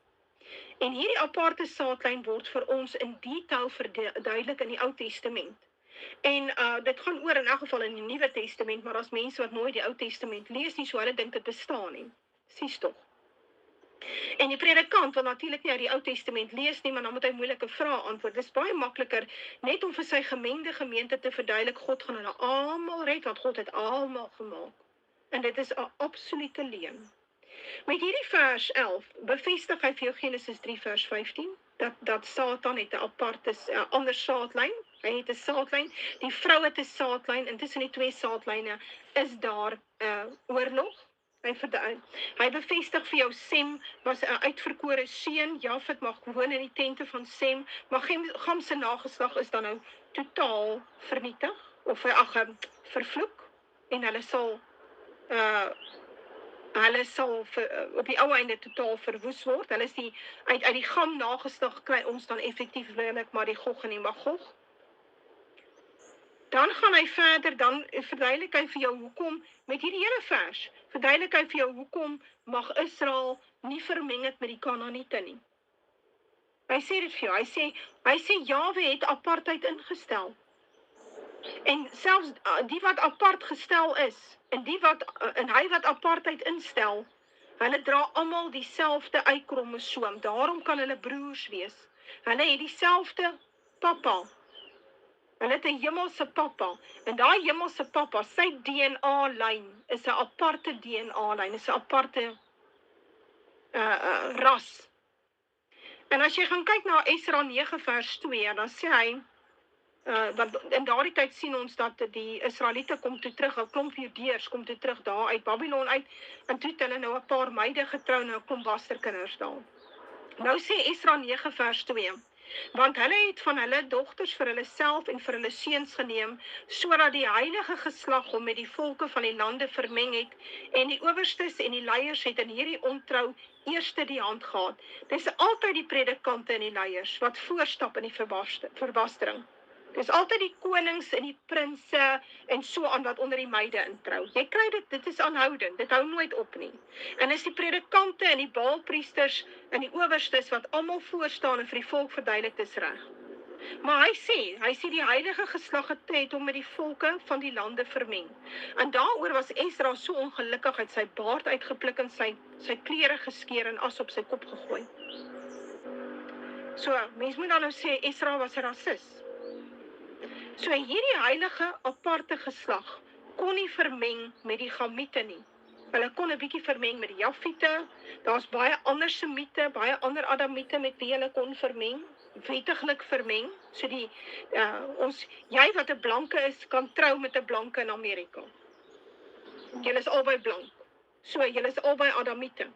En hierdie aparte saadlyn word vir ons in detail verduidelik in die Ou Testament. En dit gaan oor in elk geval in die Nuwe Testament, maar as mense wat nooit die Ou Testament lees nie, so hulle dink dit bestaan nie. Sies tog. En die predikant wil natuurlik nie uit die Ou Testament lees nie, maar dan moet hy moeilike vrae antwoord. Dis baie makliker net om vir sy gemengde gemeente te verduidelik, God gaan hulle almal red, want God het almal gemaak. En dit is 'n absolute leuen. Met hierdie vers 11 bevestig hy vir jou Genesis 3 vers 15, dat Satan het 'n aparte, ander saadlyn. Hy het 'n saadlyn, die vrou het 'n saadlyn, en tussen die twee saadlyne is daar oorlog. Hy bevestig vir jou Sem was 'n uitverkore seun, Jafet mag woon in die tente van Sem, maar Gam se nageslag is dan nou totaal vernietig, of vervloek, en hulle sal op die ou einde totaal verwoes word. Hulle is uit die Gam nageslag kry ons dan effektief maar die Gog en die Magog. Dan gaan hy verder, dan verduidelik hy vir jou hoekom, met hierdie hele vers, verduidelik hy vir jou hoekom mag Israel nie vermeng het met die Kanaaniete nie. Hy sê dit vir jou, hy sê Jahwe het apartheid ingestel. En selfs die wat apart gestel is, en hy wat apartheid instel, hulle dra almal dieselfde Y-kromosoom, daarom kan hulle broers wees. Hulle het dieselfde pappa. Hulle het 'n hemelse pappa, en daai hemelse pappa, sy DNA-lyn is 'n aparte DNA-lyn, is 'n aparte ras. En as jy gaan kyk na Esra 9 vers 2, dan sê hy, Want in daardie tyd sien ons dat die Israeliete kom toe terug, 'n klomp Judeërs kom toe terug daar uit Babylon uit, en toe het hulle nou 'n paar meide getrou en 'n klomp basterkinders daar. Nou sê Esra 9 vers 2, want hulle het van hulle dogters vir hulle self en vir hulle seuns geneem, sodat die heilige geslag hom met die volke van die lande vermeng het, en die owerstes en die leiers het in hierdie ontrou eerste die hand gehad. Dis altyd die predikante en die leiers wat voorstap in die verbastering. Dis altyd die konings en die prinse en so aan wat onder die meide introu. Jy kry dit is aanhoudend, dit hou nooit op nie. En is die predikante en die baalpriesters en die owerstes wat almal voorstaan en vir die volk verduidelik, dis reg. Maar hy sê die heilige geslag het hom met die volke van die lande vermeng. En daaroor was Esra so ongelukkig, het sy baard uitgepluk en sy klere geskeur en as op sy kop gegooi. So, mens moet dan nou sê, Esra was 'n rasis. So hierdie heilige aparte geslag kon nie vermeng met die Gamiete nie. Hulle kon 'n bietjie vermeng met die Jafiete. Daar's baie ander Semiete, baie ander Adamiete met wie hulle kon vermeng, wettiglik vermeng. So jy wat 'n blanke is, kan trou met 'n blanke in Amerika. Julle is albei blank. So julle is albei Adamiete.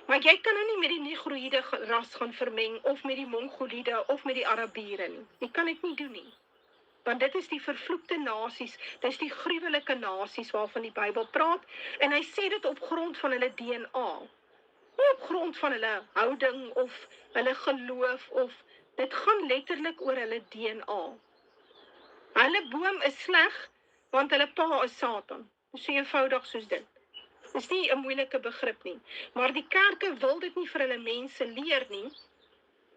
Maar jy kan nou nie met die Negroïde ras gaan vermeng of met die Mongoliede of met die Arabiere nie. Jy kan dit nie doen nie. Want dit is die vervloekte nasies, dit is die gruwelike nasies waarvan die Bybel praat, en hy sê dit op grond van hulle DNA, nie op grond van hulle houding of hulle geloof, of dit gaan letterlik oor hulle DNA. Hulle boom is sleg, want hulle pa is Satan. So eenvoudig soos dit. Dis nie 'n moeilike begrip nie, maar die kerke wil dit nie vir hulle mense leer nie.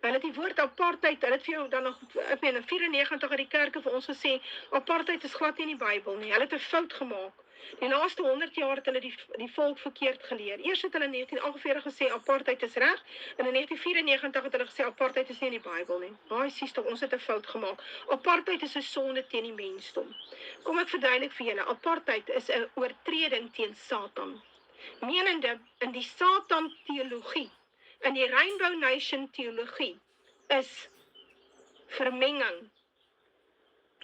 Hulle het die woord apartheid, hulle het vir jou dan nog, ek meen, in 94 het die kerke vir ons gesê, apartheid is glad nie in die Bybel nie, hulle het 'n fout gemaak. Die laaste 100 jaar het hulle die volk verkeerd geleer. Eers het hulle in 1948 gesê, apartheid is reg, en in 1994 het hulle gesê, apartheid is nie in die Bybel nie. Sies tog, ons het 'n fout gemaak. Apartheid is 'n sonde teen die mensdom. Kom ek verduidelik vir julle, apartheid is 'n oortreding teen Satan. Menende, in die Satan-teologie, in die Rainbow Nation teologie, is vermenging,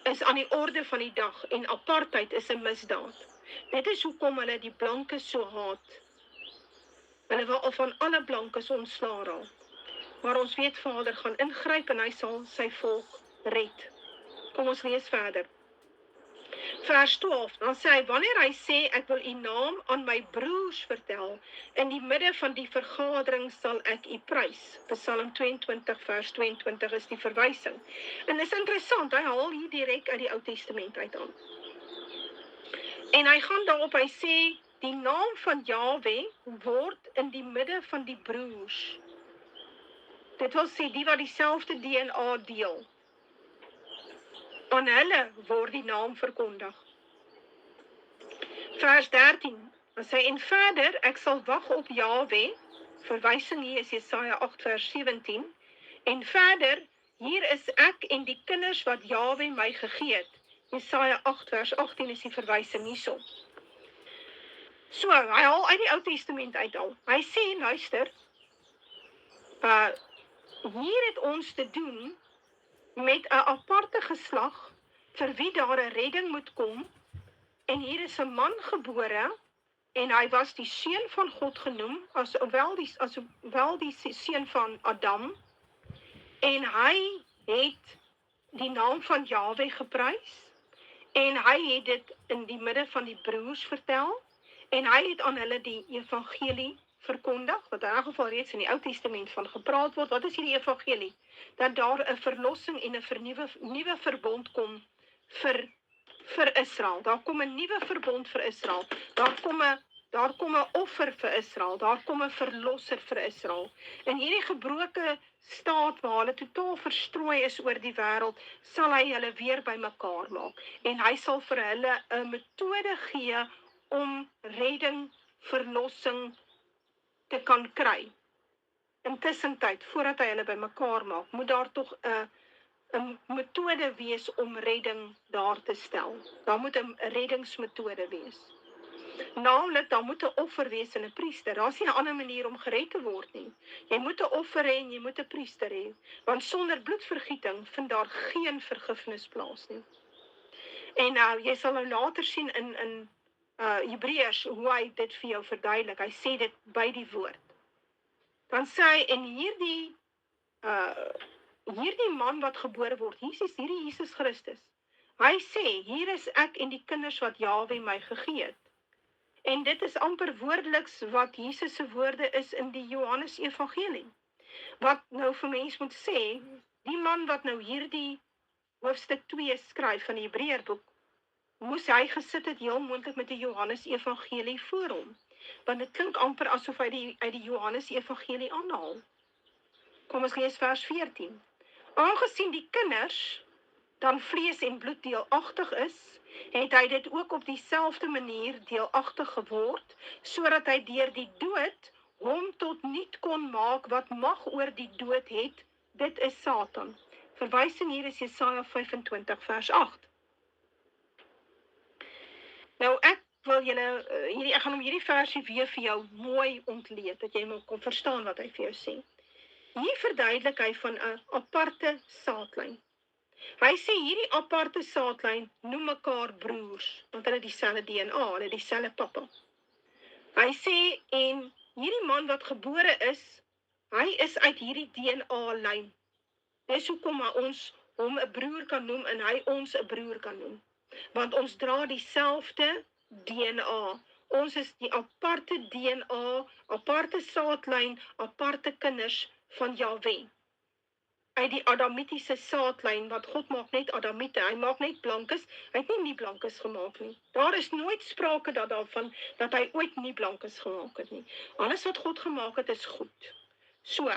is aan die orde van die dag, en apartheid is 'n misdaad. Dit is hoekom hulle die blankes so haat. Hulle wil van alle blankes ontslaa raak. Maar ons weet Vader gaan ingryp en hy sal sy volk red. Kom ons lees verder. Vers 12, dan sê hy, wanneer hy sê, ek wil u naam aan my broers vertel, in die midde van die vergadering sal ek u prys. Psalm 22 vers 22 is die verwysing. En is interessant, hy haal hier direk uit die Ou Testament uit aan. En hy gaan daarop, hy sê, die naam van Jahwe word in die midde van die broers. Dit wil sê, die wat dieselfde DNA deel. Aan hulle word die naam verkondig. Vers 13, dan sê, en verder, ek sal wag op Jahwe, verwysing hier is Jesaja 8 vers 17, en verder, hier is ek en die kinders wat Jahwe my gegee het. Jesaja 8 vers 18 is die verwysing hierso. So, hy haal uit die Ou Testament uit al. Hy sê, luister, hier het ons te doen met 'n aparte geslag vir wie daar 'n redding moet kom, en hier is 'n man gebore, en hy was die seun van God genoem, asowel die seun van Adam, en hy het die naam van Jahwe geprys, en hy het dit in die midde van die broers vertel, en hy het aan hulle die evangelie verkondig, wat in elk geval reeds in die Ou Testament van gepraat word. Wat is hierdie evangelie? Dat daar 'n verlossing en 'n nuwe verbond kom vir Israel. Daar kom 'n nuwe verbond vir Israel. Daar kom 'n offer vir Israel. Daar kom 'n verlosser vir Israel. In hierdie gebroke staat waar hulle totaal verstrooi is oor die wêreld, sal hy hulle weer bymekaar maak. En hy sal vir hulle 'n metode gee om redding, verlossing te kan kry. Intussen tyd, voordat hy hulle bymekaar maak, moet daar tog 'n metode wees om redding daar te stel. Daar moet 'n reddingsmetode wees. Naamlik, daar moet 'n offer wees en 'n priester. Daar's nie 'n ander manier om gered te word nie. Jy moet 'n offer hê en jy moet 'n priester hê, want sonder bloedvergieting vind daar geen vergifnis plaas nie. En jy sal nou later sien in Hebreërs hoe hy dit vir jou verduidelik. Hy sê dit by die woord. Dan sê hy, en hierdie man wat gebore word, hierdie Jesus Christus, hy sê, hier is ek en die kinders wat Jahwe my gegee het. En dit is amper woordeliks wat Jesus se woorde is in die Johannes Evangelie. Wat nou vir mens moet sê, die man wat nou hierdie hoofstuk 2 skryf van die Hebreërboek, moes hy gesit het heel moontlik met die Johannes Evangelie voor hom. Want dit klink amper asof hy uit die Johannes Evangelie aanhaal. Kom ons lees vers 14. Aangesien die kinders dan vlees en bloed deelagtig is, het hy dit ook op dieselfde manier deelagtig geword, sodat hy deur die dood hom tot niet kon maak wat mag oor die dood het, dit is Satan. Verwysing hier is Jesaja 25 vers 8. Nou ek gaan hierdie versie weer vir jou mooi ontleed, dat jy kan verstaan wat hy vir jou sê. Hier verduidelik hy van 'n aparte saadlyn. Hy sê hierdie aparte saadlyn noem mekaar broers, want hulle het dieselfde DNA, hulle het dieselfde pappa. Hy sê, en hierdie man wat gebore is, hy is uit hierdie DNA-lyn. Dis hoekom ons hom 'n broer kan noem en hy ons 'n broer kan noem. Want ons dra dieselfde DNA. Ons is die aparte DNA, aparte saadlyn, aparte kinders van Jahwe. Uit die Adamitiese saadlyn, wat God maak net Adamite, hy maak net blankes, hy het nie blankes gemaak nie. Daar is nooit sprake daarvan, dat hy ooit nie blankes gemaak het nie. Alles wat God gemaak het, is goed. So,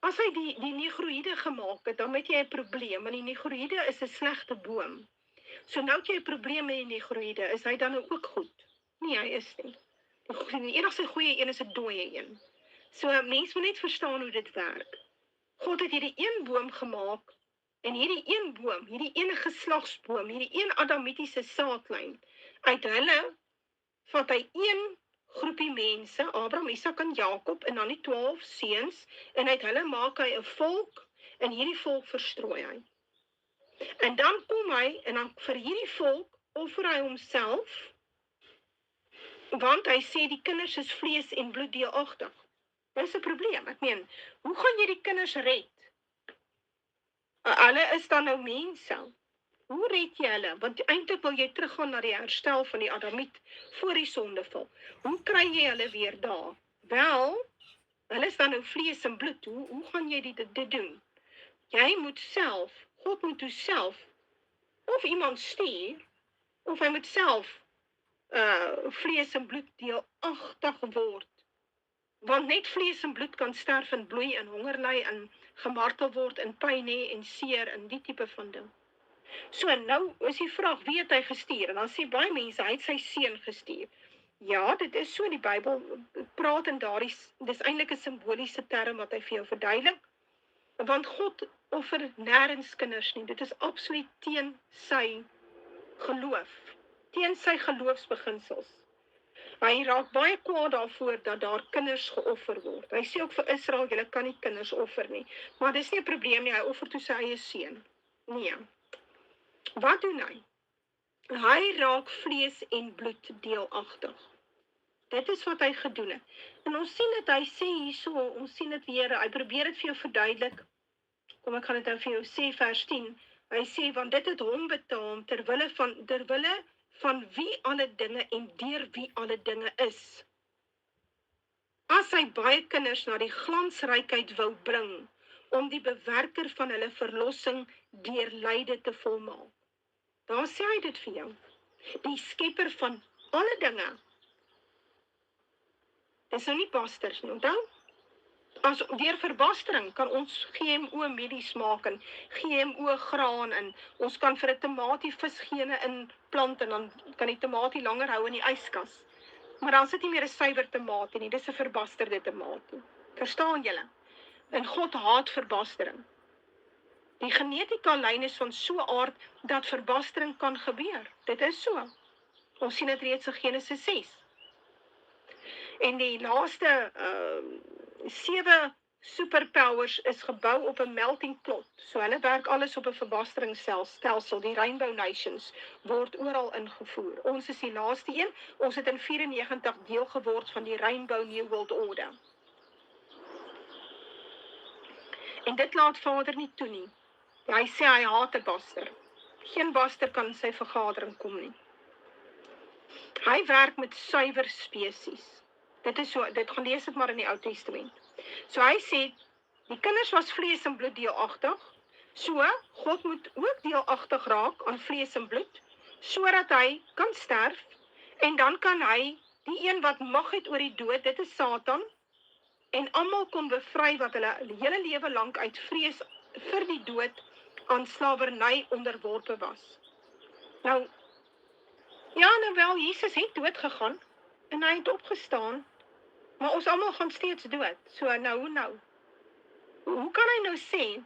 as hy die negroïde gemaak het, dan het jy 'n probleem, want die negroïde is 'n slegte boom. So nou het jy 'n probleem met die negroïde, is hy dan nou ook goed? Nee, hy is nie. Die enigste goeie een is 'n dooie een. So, mens moet net verstaan hoe dit werk. God het hierdie een boom gemaak, en hierdie een boom, hierdie ene geslagsboom, hierdie een Adamitiese saadlyn, uit hulle vat hy een groepie mense, Abraham, Isak en Jakob, en dan die 12 seuns, en uit hulle maak hy 'n volk, en hierdie volk verstrooi hy. En dan kom hy, en dan vir hierdie volk offer hy homself, want hy sê die kinders is vlees en bloed deelagtig. Dit is 'n probleem, ek meen, hoe gaan jy die kinders red? Hulle is dan nou mense. Hoe red jy hulle? Want eintlik wil jy teruggaan na die herstel van die Adamiet voor die sondeval. Hoe kry jy hulle weer daar? Wel, hulle is dan nou vlees en bloed. Hoe gaan jy dit doen? Jy moet self, God moet toe self, of iemand stuur, of hy moet self vlees en bloed deelagtig word. Want net vlees en bloed kan sterf en bloei en honger ly en gemartel word en pyn hê en seer en die tipe van ding. So nou is die vraag, wie het hy gestuur? En dan sê baie mense, hy het sy seun gestuur. Ja, dit is so, die Bybel praat in dis eintlik 'n simboliese term wat hy vir jou verduidelik. Want God offer nêrens kinders nie. Dit is absoluut teen sy geloof, teen sy geloofsbeginsels. Hy raak baie kwaad daarvoor dat daar kinders geoffer word. Hy sê ook vir Israel, julle kan nie kinders offer nie. Maar dis nie 'n probleem nie, hy offer toe sy eie seun. Nee. Wat doen hy? Hy raak vlees en bloed deelagtig. Dit is wat hy gedoen het. En ons sien dit, hy sê hierso, ons sien dit weer, hy probeer dit vir jou verduidelik. Kom, ek gaan dit nou vir jou sê, vers 10. Hy sê, want dit het hom betaam, terwille van wie alle dinge en deur wie alle dinge is. As hy baie kinders na die glansrykheid wou bring, om die bewerker van hulle verlossing deur lyde te volmaak. Daar sê hy dit vir jou. Die skepper van alle dinge. Dis nou nie pastors nie, onthou? As deur verbastering kan ons GMO medies maak en GMO graan en ons kan vir 'n tamatie visgene in plant en dan kan die tamatie langer hou in die yskas. Maar dan sit nie meer 'n suiwer tamatie nie, dis 'n verbasterde tamatie. Verstaan julle? En God haat verbastering. Die genetika lyn is van so 'n aard dat verbastering kan gebeur. Dit is so. Ons sien dit reeds in Genesis 6. En die laaste 7 superpowers is gebou op 'n melting pot. So hulle werk alles op 'n verbasteringsstelsel. Die Rainbow Nations word oral ingevoer. Ons is die laaste een. Ons het in 94 deel geword van die Rainbow New World Order. En dit laat Vader nie toe nie. Hy sê hy haat 'n baster. Geen baster kan in sy vergadering kom nie. Hy werk met suiwer spesies. Dit gaan lees dit maar in die Ou Testament. So hy sê, die kinders was vlees en bloed deelagtig, so God moet ook deelagtig raak aan vlees en bloed, sodat hy kan sterf, en dan kan hy, die een wat mag het oor die dood, dit is Satan, en almal kon bevry wat hulle hele lewe lank uit vrees vir die dood aan slawerny onderworpe was. Nou, ja, nou wel, Jesus het dood gegaan, en hy het opgestaan, maar ons almal gaan steeds dood. So nou. Hoe kan hy nou sê,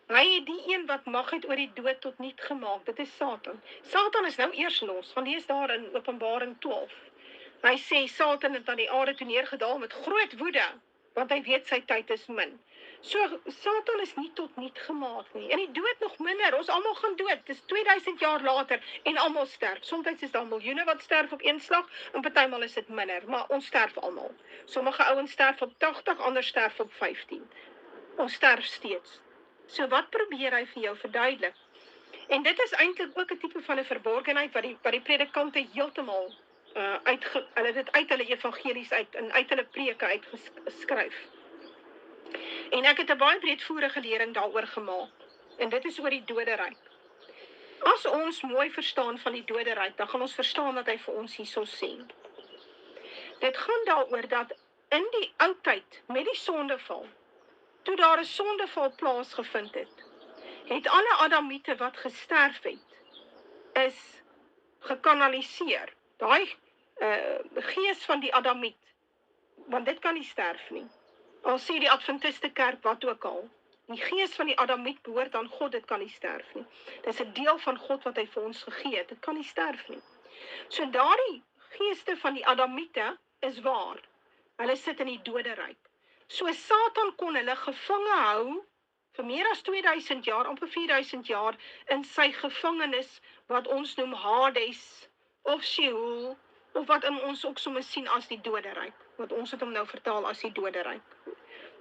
hy het die een wat mag het oor die dood tot niet gemaak, dit is Satan. Satan is nou eers los, gaan lees daar in Openbaring 12. Hy sê, Satan het aan die aarde toe neergedaal met groot woede, want hy weet sy tyd is min. So, Satan is nie tot niet gemaak nie, en die dood nog minder, ons almal gaan dood, dit is 2000 jaar later, en almal sterf. Soms is daar miljoene wat sterf op een slag, en partymal is dit minder, maar ons sterf almal. Sommige ouens sterf op 80, ander sterf op 15. Ons sterf steeds. So wat probeer hy vir jou verduidelik? En dit is eintlik ook 'n tipe van 'n verborgenheid wat die predikante heeltemal hulle dit uit hulle evangelies uit hulle preke uitgeskryf. En ek het 'n baie breedvoerige lering daaroor gemaak. En dit is oor die doderyk. As ons mooi verstaan van die doderyk, dan gaan ons verstaan wat hy vir ons hierso sê. Dit gaan daaroor dat in die ou tyd, met die sondeval, toe daar 'n sondeval plaasgevind het alle Adamiete wat gesterf het, is gekanaliseer. Daai gees van die Adamiet, want dit kan nie sterf nie. Al sê die Adventiste kerk wat ook al, die gees van die Adamiet behoort aan God, dit kan nie sterf nie. Dit is 'n deel van God wat hy vir ons gegee het, dit kan nie sterf nie. So daardie geeste van die Adamiete is waar. Hulle sit in die doderyk. So Satan kon hulle gevange hou vir meer as 2000 jaar, amper 4000 jaar, in sy gevangenis, wat ons noem Hades, of Sheol, of wat in ons ook soms sien as die doderyk, wat ons het hom nou vertaal as die doderyk.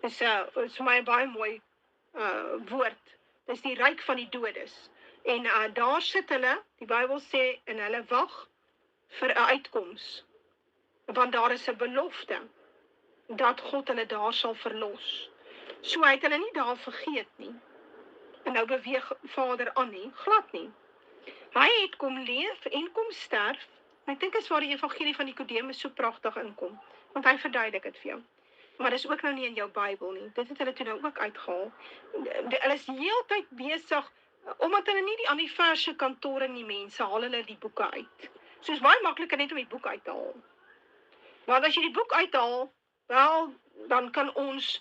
Dis is vir my 'n baie mooi woord. Dis die ryk van die dodes. En daar sit hulle, die Bybel sê, en hulle wag vir 'n uitkoms, want daar is 'n belofte dat God hulle daar sal verlos. So hy het hulle nie daar vergeet nie. En nou beweeg Vader aan nie, glad nie. Hy het kom leef en kom sterf, en ek dink is waar die evangelie van Nikodemus so pragtig inkom, want hy verduidelik dit vir jou. Maar dis ook nou nie in jou Bybel nie, dit het hulle toe nou ook uitgehaal. Hulle is heeltyd besig, omdat hulle nie aan die verse kantore nie mense, haal hulle die boeke uit. So is baie makliker net om die boek uit te haal. Want as jy die boek uithaal, wel, dan kan ons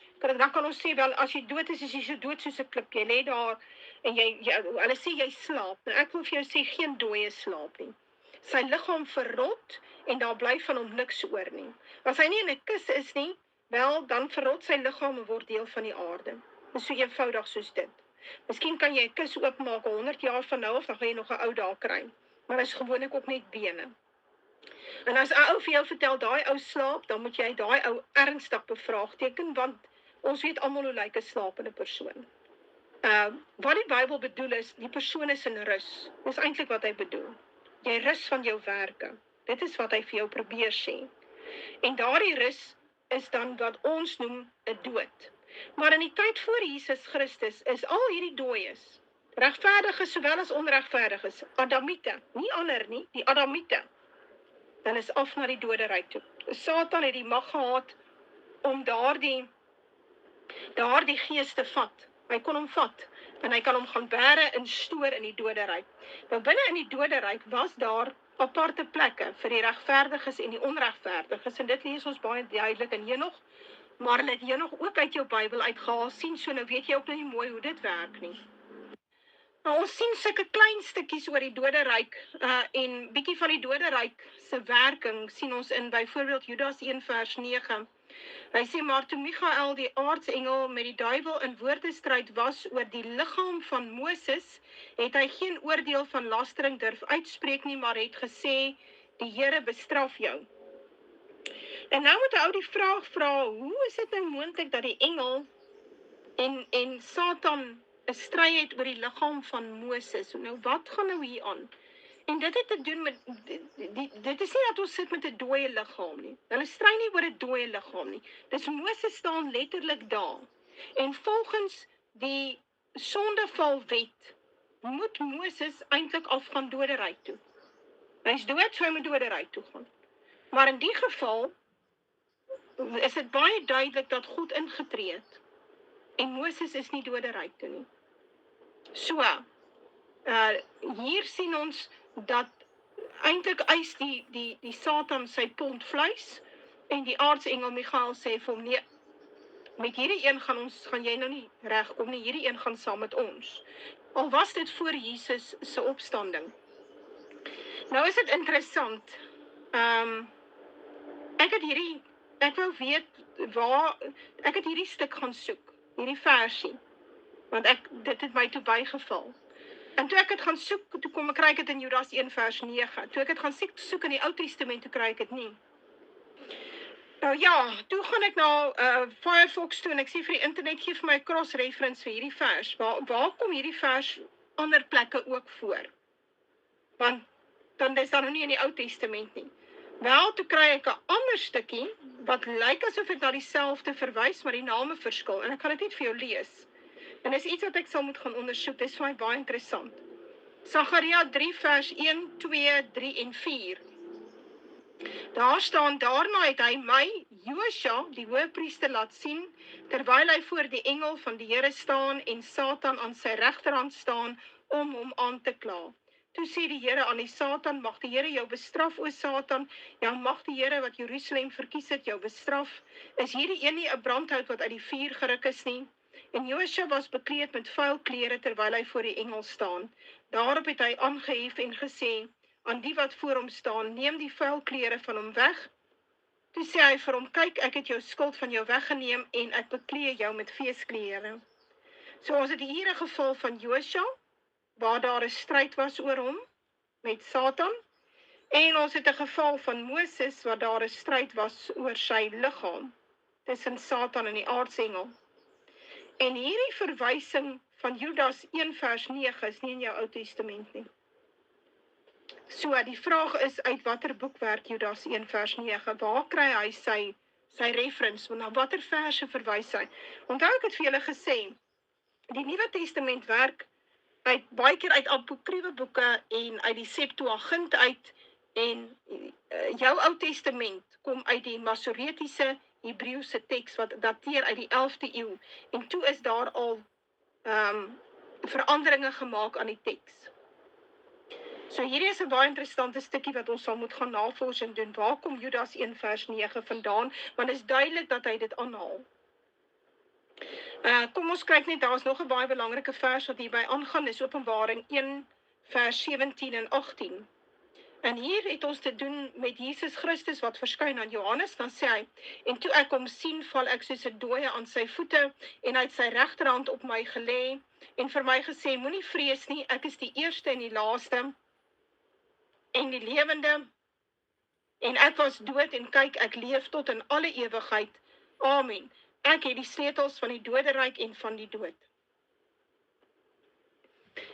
sê, wel, as jy dood is jy so dood soos 'n klip, jy lê daar, en hulle sê jy slaap, nou ek wil vir jou sê, geen dooie slaap nie. Sy liggaam verrot, en daar bly van hom niks oor nie. As hy nie in 'n kus is nie, wel, dan verrot sy liggaam en word deel van die aarde. Dit is so eenvoudig soos dit. Miskien kan jy 'n kus oopmaak 100 jaar van nou, of dan gaan jy nog 'n ou daar kry. Maar dit is gewoonlik ook net bene. En as 'n ou vir jou vertel, daai ou slaap, dan moet jy daai ou ernstig bevraagteken, want ons weet almal hoe lyk 'n slapende persoon. Wat die Bybel bedoel is, die persoon is in rus. Dis eintlik wat hy bedoel. Jy rus van jou werke. Dit is wat hy vir jou probeer sê. En daardie rus is dan wat ons noem 'n dood. Maar in die tyd voor Jesus Christus is al hierdie dooies, regverdiges sowel as onregverdiges, Adamiete, nie ander nie, die Adamiete, dan is af na die doderyk toe. Satan het die mag gehad om daardie gees te vat. Hy kon hom vat, en hy kan hom gaan bære en stoor in die doderyk. Maar binne in die doderyk was daar aparte plekke vir die regverdiges en die onregverdiges, en dit lees ons baie duidelik in Henog, maar hulle het Henog ook uit jou Bybel uitgehaal, sien, so nou weet jy ook nou nie mooi hoe dit werk nie. Maar ons sien sulke klein stukkies oor die doderyk en bietjie van die doderyk se werking sien ons in byvoorbeeld Judas 1 vers 9. Hy sê, maar toe Michael die aartsengel met die duiwel in woordestryd was oor die liggaam van Moses, het hy geen oordeel van lastering durf uitspreek nie, maar het gesê, die Here bestraf jou. En nou moet 'n ou die vraag vra, hoe is dit nou moontlik dat die engel en Satan 'n stryd het oor die liggaam van Moses? Nou wat gaan nou hier aan? En dit het te doen met, dit is nie dat ons sit met 'n dooie liggaam nie. Hulle stry nie oor 'n dooie liggaam nie. Dis Moses staan letterlik daar. En volgens die sondevalwet moet Moses eintlik afgaan doderyk toe. Hy's dood, so hy moet doderyk toe gaan. Maar in die geval is dit baie duidelik dat God ingetree het. En Moses is nie doderyk toe nie. So, hier sien ons dat eintlik eis die Satan sy pond vleis en die aartsengel Michael sê vir hom, nee, met hierdie een gaan jy nou nie regkom nie, hierdie een gaan saam met ons. Al was dit voor Jesus se opstanding. Nou is dit interessant. Ek wou weet ek het hierdie stuk gaan soek, hierdie versie, want dit het my toe bygeval. En toe ek het gaan soek, toe kry ek dit in Judas 1 vers 9. Toe ek het gaan soek in die Ou Testament, toe kry ek dit nie. Nou ja, toe gaan ek na Firefox toe en ek sê vir die internet, gee vir my 'n cross-reference vir hierdie vers. Waar kom hierdie vers ander plekke ook voor? Want dan is daar nou nie in die Ou Testament nie. Wel, toe kry ek 'n ander stukkie, wat lyk asof dit na dieselfde verwys, maar die name verskil, en ek kan dit net vir jou lees. En dis iets wat ek sal moet gaan ondersoek, dis vir my baie interessant. Sagaria 3 vers 1, 2, 3 en 4. Daar staan, daarna het hy my, Josua, die hoëpriester, laat sien, terwyl hy voor die engel van die Here staan en Satan aan sy regterhand staan om hom aan te kla. Toe sê die Here aan die Satan, mag die Here jou bestraf, o Satan, ja mag die Here wat Jerusalem verkies het jou bestraf. Is hierdie een nie 'n brandhout wat uit die vuur geruk is nie? En Josua was bekleed met vuil klere terwyl hy voor die engel staan. Daarop het hy aangehef en gesê aan die wat voor hom staan, neem die vuil klere van hom weg. Toe sê hy vir hom, kyk, ek het jou skuld van jou weggeneem en ek beklee jou met feesklere. So ons het hier 'n geval van Josua, waar daar 'n stryd was oor hom met Satan, en ons het 'n geval van Moses, waar daar 'n stryd was oor sy liggaam tussen Satan en die aartsengel. En hierdie verwysing van Judas 1 vers 9 is nie in jou Ou Testament nie. So, die vraag is, uit watter boek werk Judas 1 vers 9? Waar kry hy sy reference? Na watter verse verwys hy? Onthou ek het vir julle gesê, die Nuwe Testament werk baie keer uit apokriewe boeke en uit die Septuagint uit, en jou Ou Testament kom uit die Masoretiese Hebreëse teks wat dateer uit die 11de eeu, en toe is daar al veranderinge gemaak aan die teks. So hierdie is 'n baie interessante stukkie wat ons sal moet gaan navorsing doen. Waar kom Judas 1 vers 9 vandaan? Want dit is duidelik dat hy dit aanhaal. Kom ons kyk net, daar is nog 'n baie belangrike vers wat hierby aangaan, is Openbaring 1 vers 17 en 18. En hier het ons te doen met Jesus Christus wat verskyn aan Johannes, dan sê hy, en toe ek hom sien, val ek soos 'n dooie aan sy voete, en hy het sy regterhand op my gelê, en vir my gesê, moenie vrees nie, ek is die eerste en die laaste, en die lewende, en ek was dood, en kyk, ek leef tot in alle ewigheid, amen. Ek het die sleutels van die doderyk en van die dood.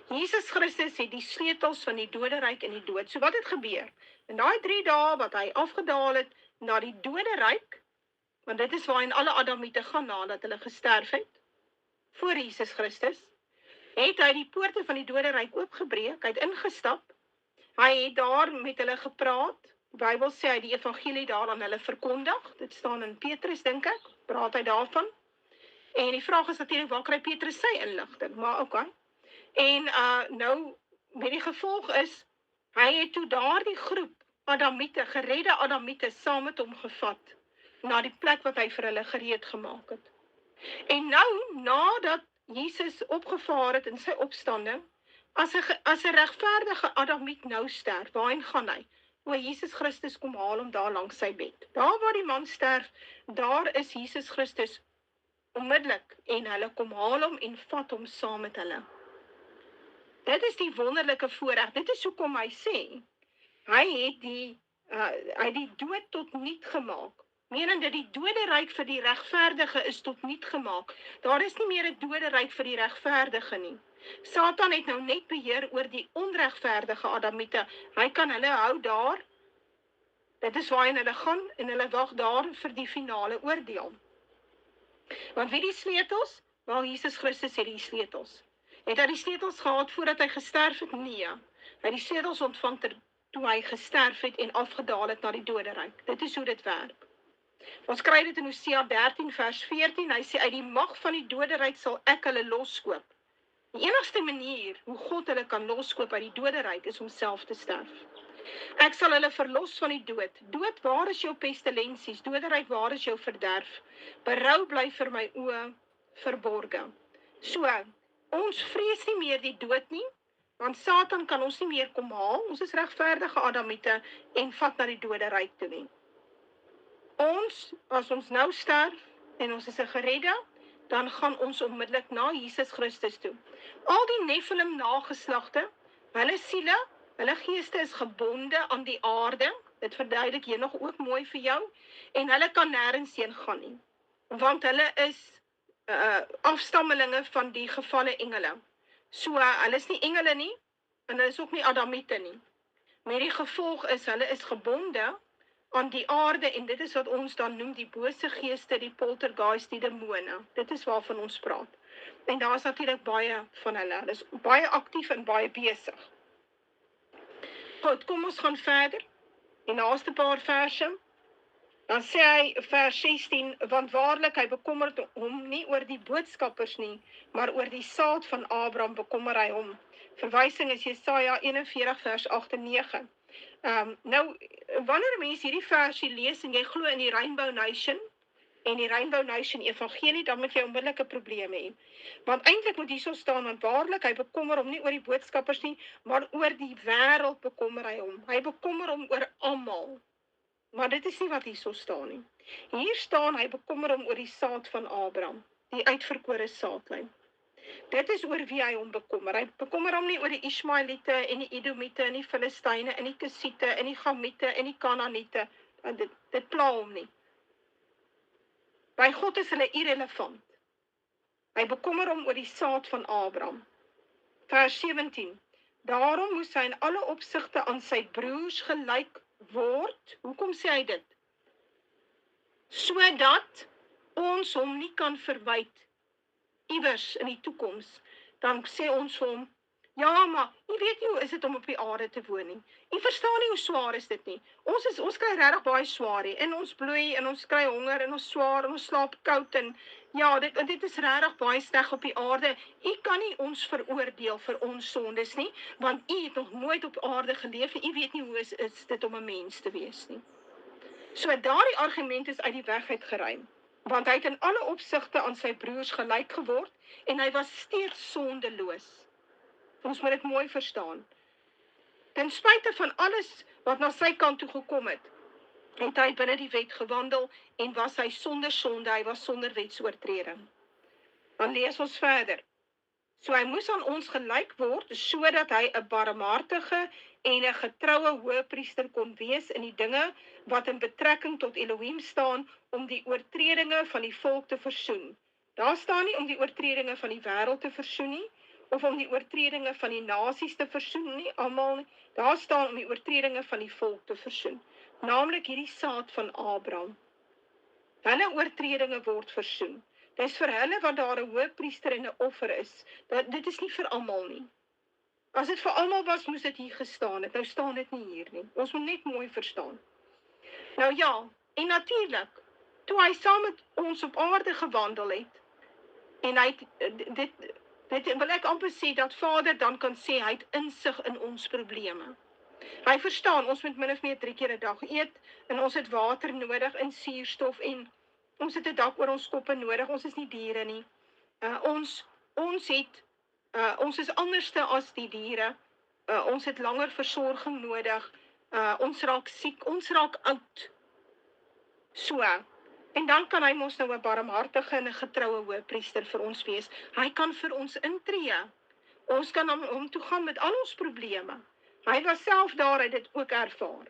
Jesus Christus het die sleutels van die doderyk en die dood. So wat het gebeur? In daai 3 dae wat hy afgedaal het na die doderyk, want dit is waarin alle Adamiete gaan nadat hulle gesterf het, voor Jesus Christus, het hy die poorte van die doderyk oopgebreek, hy het ingestap, hy het daar met hulle gepraat, die Bybel sê hy die evangelie daar aan hulle verkondig, dit staan in Petrus, dink ek, praat hy daarvan, en die vraag is natuurlik, waar kry Petrus sy inligting, maar oké. En nou, met die gevolg is, hy het toe daardie groep Adamiete, geredde Adamiete, saam met hom gevat, na die plek wat hy vir hulle gereed gemaak het. En nou, nadat Jesus opgevaar het in sy opstanding, As 'n regverdige Adamiet nou sterf, waarheen gaan hy? O, Jesus Christus kom haal hom daar langs sy bed. Daar waar die man sterf, daar is Jesus Christus onmiddellik en hulle kom haal hom en vat hom saam met hulle. Dit is die wonderlike voorreg. Dit is hoekom hy sê, hy het die dood tot niet gemaak. Menende die doderyk vir die regverdige is tot niet gemaak. Daar is nie meer 'n doderyk vir die regverdige nie. Satan het nou net beheer oor die onregverdige Adamiete. Hy kan hulle hou daar. Dit is waarheen hulle gaan en hulle wag daar vir die finale oordeel. Want wie die sleutels? Wel, Jesus Christus het die sleutels. Het hy die sleutels gehad voordat hy gesterf het? Nee. Hy het die sleutels ontvang toe hy gesterf het en afgedaal het na die doderyk. Dit is hoe dit werk. Ons kry dit in Hosea 13 vers 14. Hy sê, uit die mag van die doderyk sal ek hulle loskoop. Die enigste manier hoe God hulle kan loskoop uit die doderyk is om self te sterf. Ek sal hulle verlos van die dood. Dood, waar is jou pestilensies? Doderyk, waar is jou verderf? Berou bly vir my oë verborge. So, ons vrees nie meer die dood nie, want Satan kan ons nie meer kom haal. Ons is regverdige Adamiete en vat na die doderyk toe nie. Ons, as ons nou sterf en ons is 'n geredde, dan gaan ons onmiddellik na Jesus Christus toe. Al die Nephilim nageslagte, hulle siele, hulle geeste is gebonde aan die aarde. Dit verduidelik hier nog ook mooi vir jou. En hulle kan nêrens heen gaan nie. Want hulle is afstammelinge van die gevalle engele. So, hulle is nie engele nie, en hulle is ook nie Adamiete nie. Met die gevolg is, hulle is gebonde aan die aarde, en dit is wat ons dan noem die bose geeste, die poltergeist, die demone. Dit is waarvan ons praat. En daar is natuurlik baie van hulle. Hulle is baie aktief en baie besig. Goed, kom ons gaan verder. Die naaste paar verse. Dan sê hy, vers 16, want waarlik, hy bekommerd hom nie oor die boodskappers nie, maar oor die saad van Abraham bekommer hy hom. Verwysing is Jesaja 41 vers 8 en 9. Nou, wanneer 'n mens hierdie versie lees en jy glo in die Rainbow Nation en die Rainbow Nation evangelie, dan moet jy onmiddellik 'n probleem hê. Want eintlik moet hierso staan, want waarlik, hy bekommer hom nie oor die boodskappers nie, maar oor die wêreld bekommer hy hom. Hy bekommer hom oor almal. Maar dit is nie wat hierso staan nie. Hier staan, hy bekommer hom oor die saad van Abraham, die uitverkore saadlyn. Dit is oor wie hy hom bekommer. Hy bekommer hom nie oor die Ismaeliete en die Edomiete en die Filistyne en die Kusiete en die Gamiete en die Kanaaniete. Dit pla hom nie. By God is hulle irrelevant. Hy bekommer hom oor die saad van Abraham. Vers 17. Daarom moes hy in alle opsigte aan sy broers gelyk word. Hoekom sê hy dit? Sodat ons hom nie kan verwyd iewers in die toekoms. Dan sê ons vir hom, ja, maar jy weet nie hoe is dit om op die aarde te woon nie. Jy verstaan nie hoe swaar is dit nie. Ons kry regtig baie swaar hier. En ons bloei en ons kry honger en ons swaar en ons slaap koud en ja, dit is regtig baie sleg op die aarde. U kan nie ons veroordeel vir ons sondes nie, want u het nog nooit op aarde geleef en u weet nie hoe is dit om 'n mens te wees nie. So daardie argument is uit die weg uitgeruim, want hy het in alle opsigte aan sy broers gelyk geword en hy was steeds sondeloos. Ons moet dit mooi verstaan. Ten spyte van alles wat na sy kant toe gekom het hy binne die wet gewandel en was hy sonder sonde, hy was sonder wetsoortreding. Dan lees ons verder. So hy moes aan ons gelyk word, sodat hy 'n barmhartige en 'n getroue hoëpriester kon wees in die dinge wat in betrekking tot Elohim staan, om die oortredinge van die volk te versoen. Daar staan nie om die oortredinge van die wêreld te versoen nie, of om die oortredinge van die nasies te versoen nie, almal nie. Daar staan om die oortredinge van die volk te versoen. Naamlik hierdie saad van Abraham. Hulle oortredinge word versoen. Dit is vir hulle wat daar 'n hoëpriester en 'n offer is. Dit is nie vir almal nie. As dit vir almal was, moes dit hier gestaan het. Nou staan dit nie hier nie. Ons moet net mooi verstaan. Nou ja, en natuurlik, toe hy saam met ons op aarde gewandel het, en hy dit wil ek amper sê, dat Vader dan kan sê, hy het insig in ons probleme. Hy verstaan, ons moet min of meer 3 keer 'n dag eet, en ons het water nodig, en suurstof, en ons het 'n dak oor ons koppe nodig, ons is nie diere nie. Ons het Ons is anderste as die diere. Ons het langer versorging nodig. Ons raak siek, ons raak oud. So. En dan kan hy mos nou 'n barmhartige en 'n getroue hoëpriester vir ons wees. Hy kan vir ons intree. Ons kan aan hom toe gaan met al ons probleme. Hy was self daar, hy dit ook ervaar.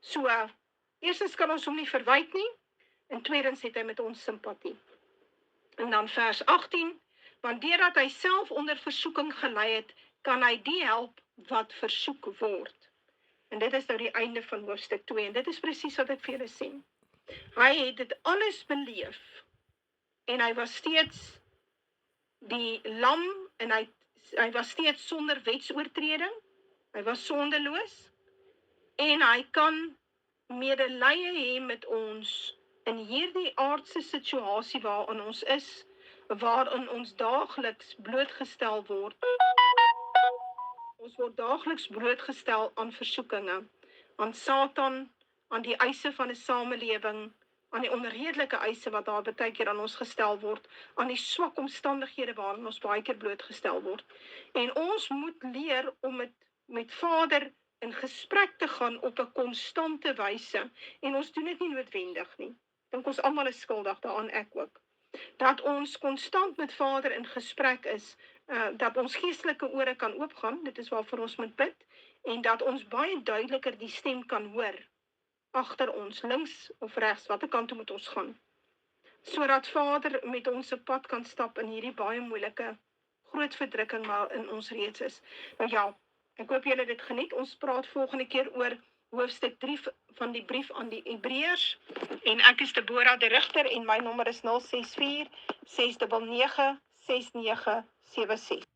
So, eerstens kan ons hom nie verwyd nie, en tweedens het hy met ons simpatie. En dan vers 18, want deurdat hy self onder versoeking gelei het, kan hy die help wat versoek word. En dit is nou die einde van hoofstuk 2, en dit is presies wat ek vir julle sê. Hy het dit alles beleef, en hy was steeds die lam, en hy was steeds sonder wetsoortreding, hy was sondeloos, en hy kan medelee hê met ons in hierdie aardse situasie waarin ons is, waarin ons daagliks blootgestel word. Ons word daagliks blootgestel aan versoekinge, aan Satan, aan die eise van 'n samelewing, aan die onredelike eise wat daar baie keer aan ons gestel word, aan die swak omstandighede waarin ons baie keer blootgestel word. En ons moet leer om met Vader in gesprek te gaan op 'n konstante wyse. En ons doen dit nie noodwendig nie. Dink ons almal is skuldig daaraan, ek ook. Dat ons konstant met Vader in gesprek is, dat ons geestelike ore kan oopgaan, dit is waarvoor ons moet bid, en dat ons baie duideliker die stem kan hoor, agter ons, links of regs, watter kant toe moet ons gaan, sodat Vader met ons 'n pad kan stap in hierdie baie moeilike, groot verdrukking waarin ons reeds is. Nou ja, ek hoop julle dit geniet. Ons praat volgende keer oor hoofstuk 3 van die brief aan die Hebreërs, en ek is Deborah de Rigter, en my nommer is 064 699 6976.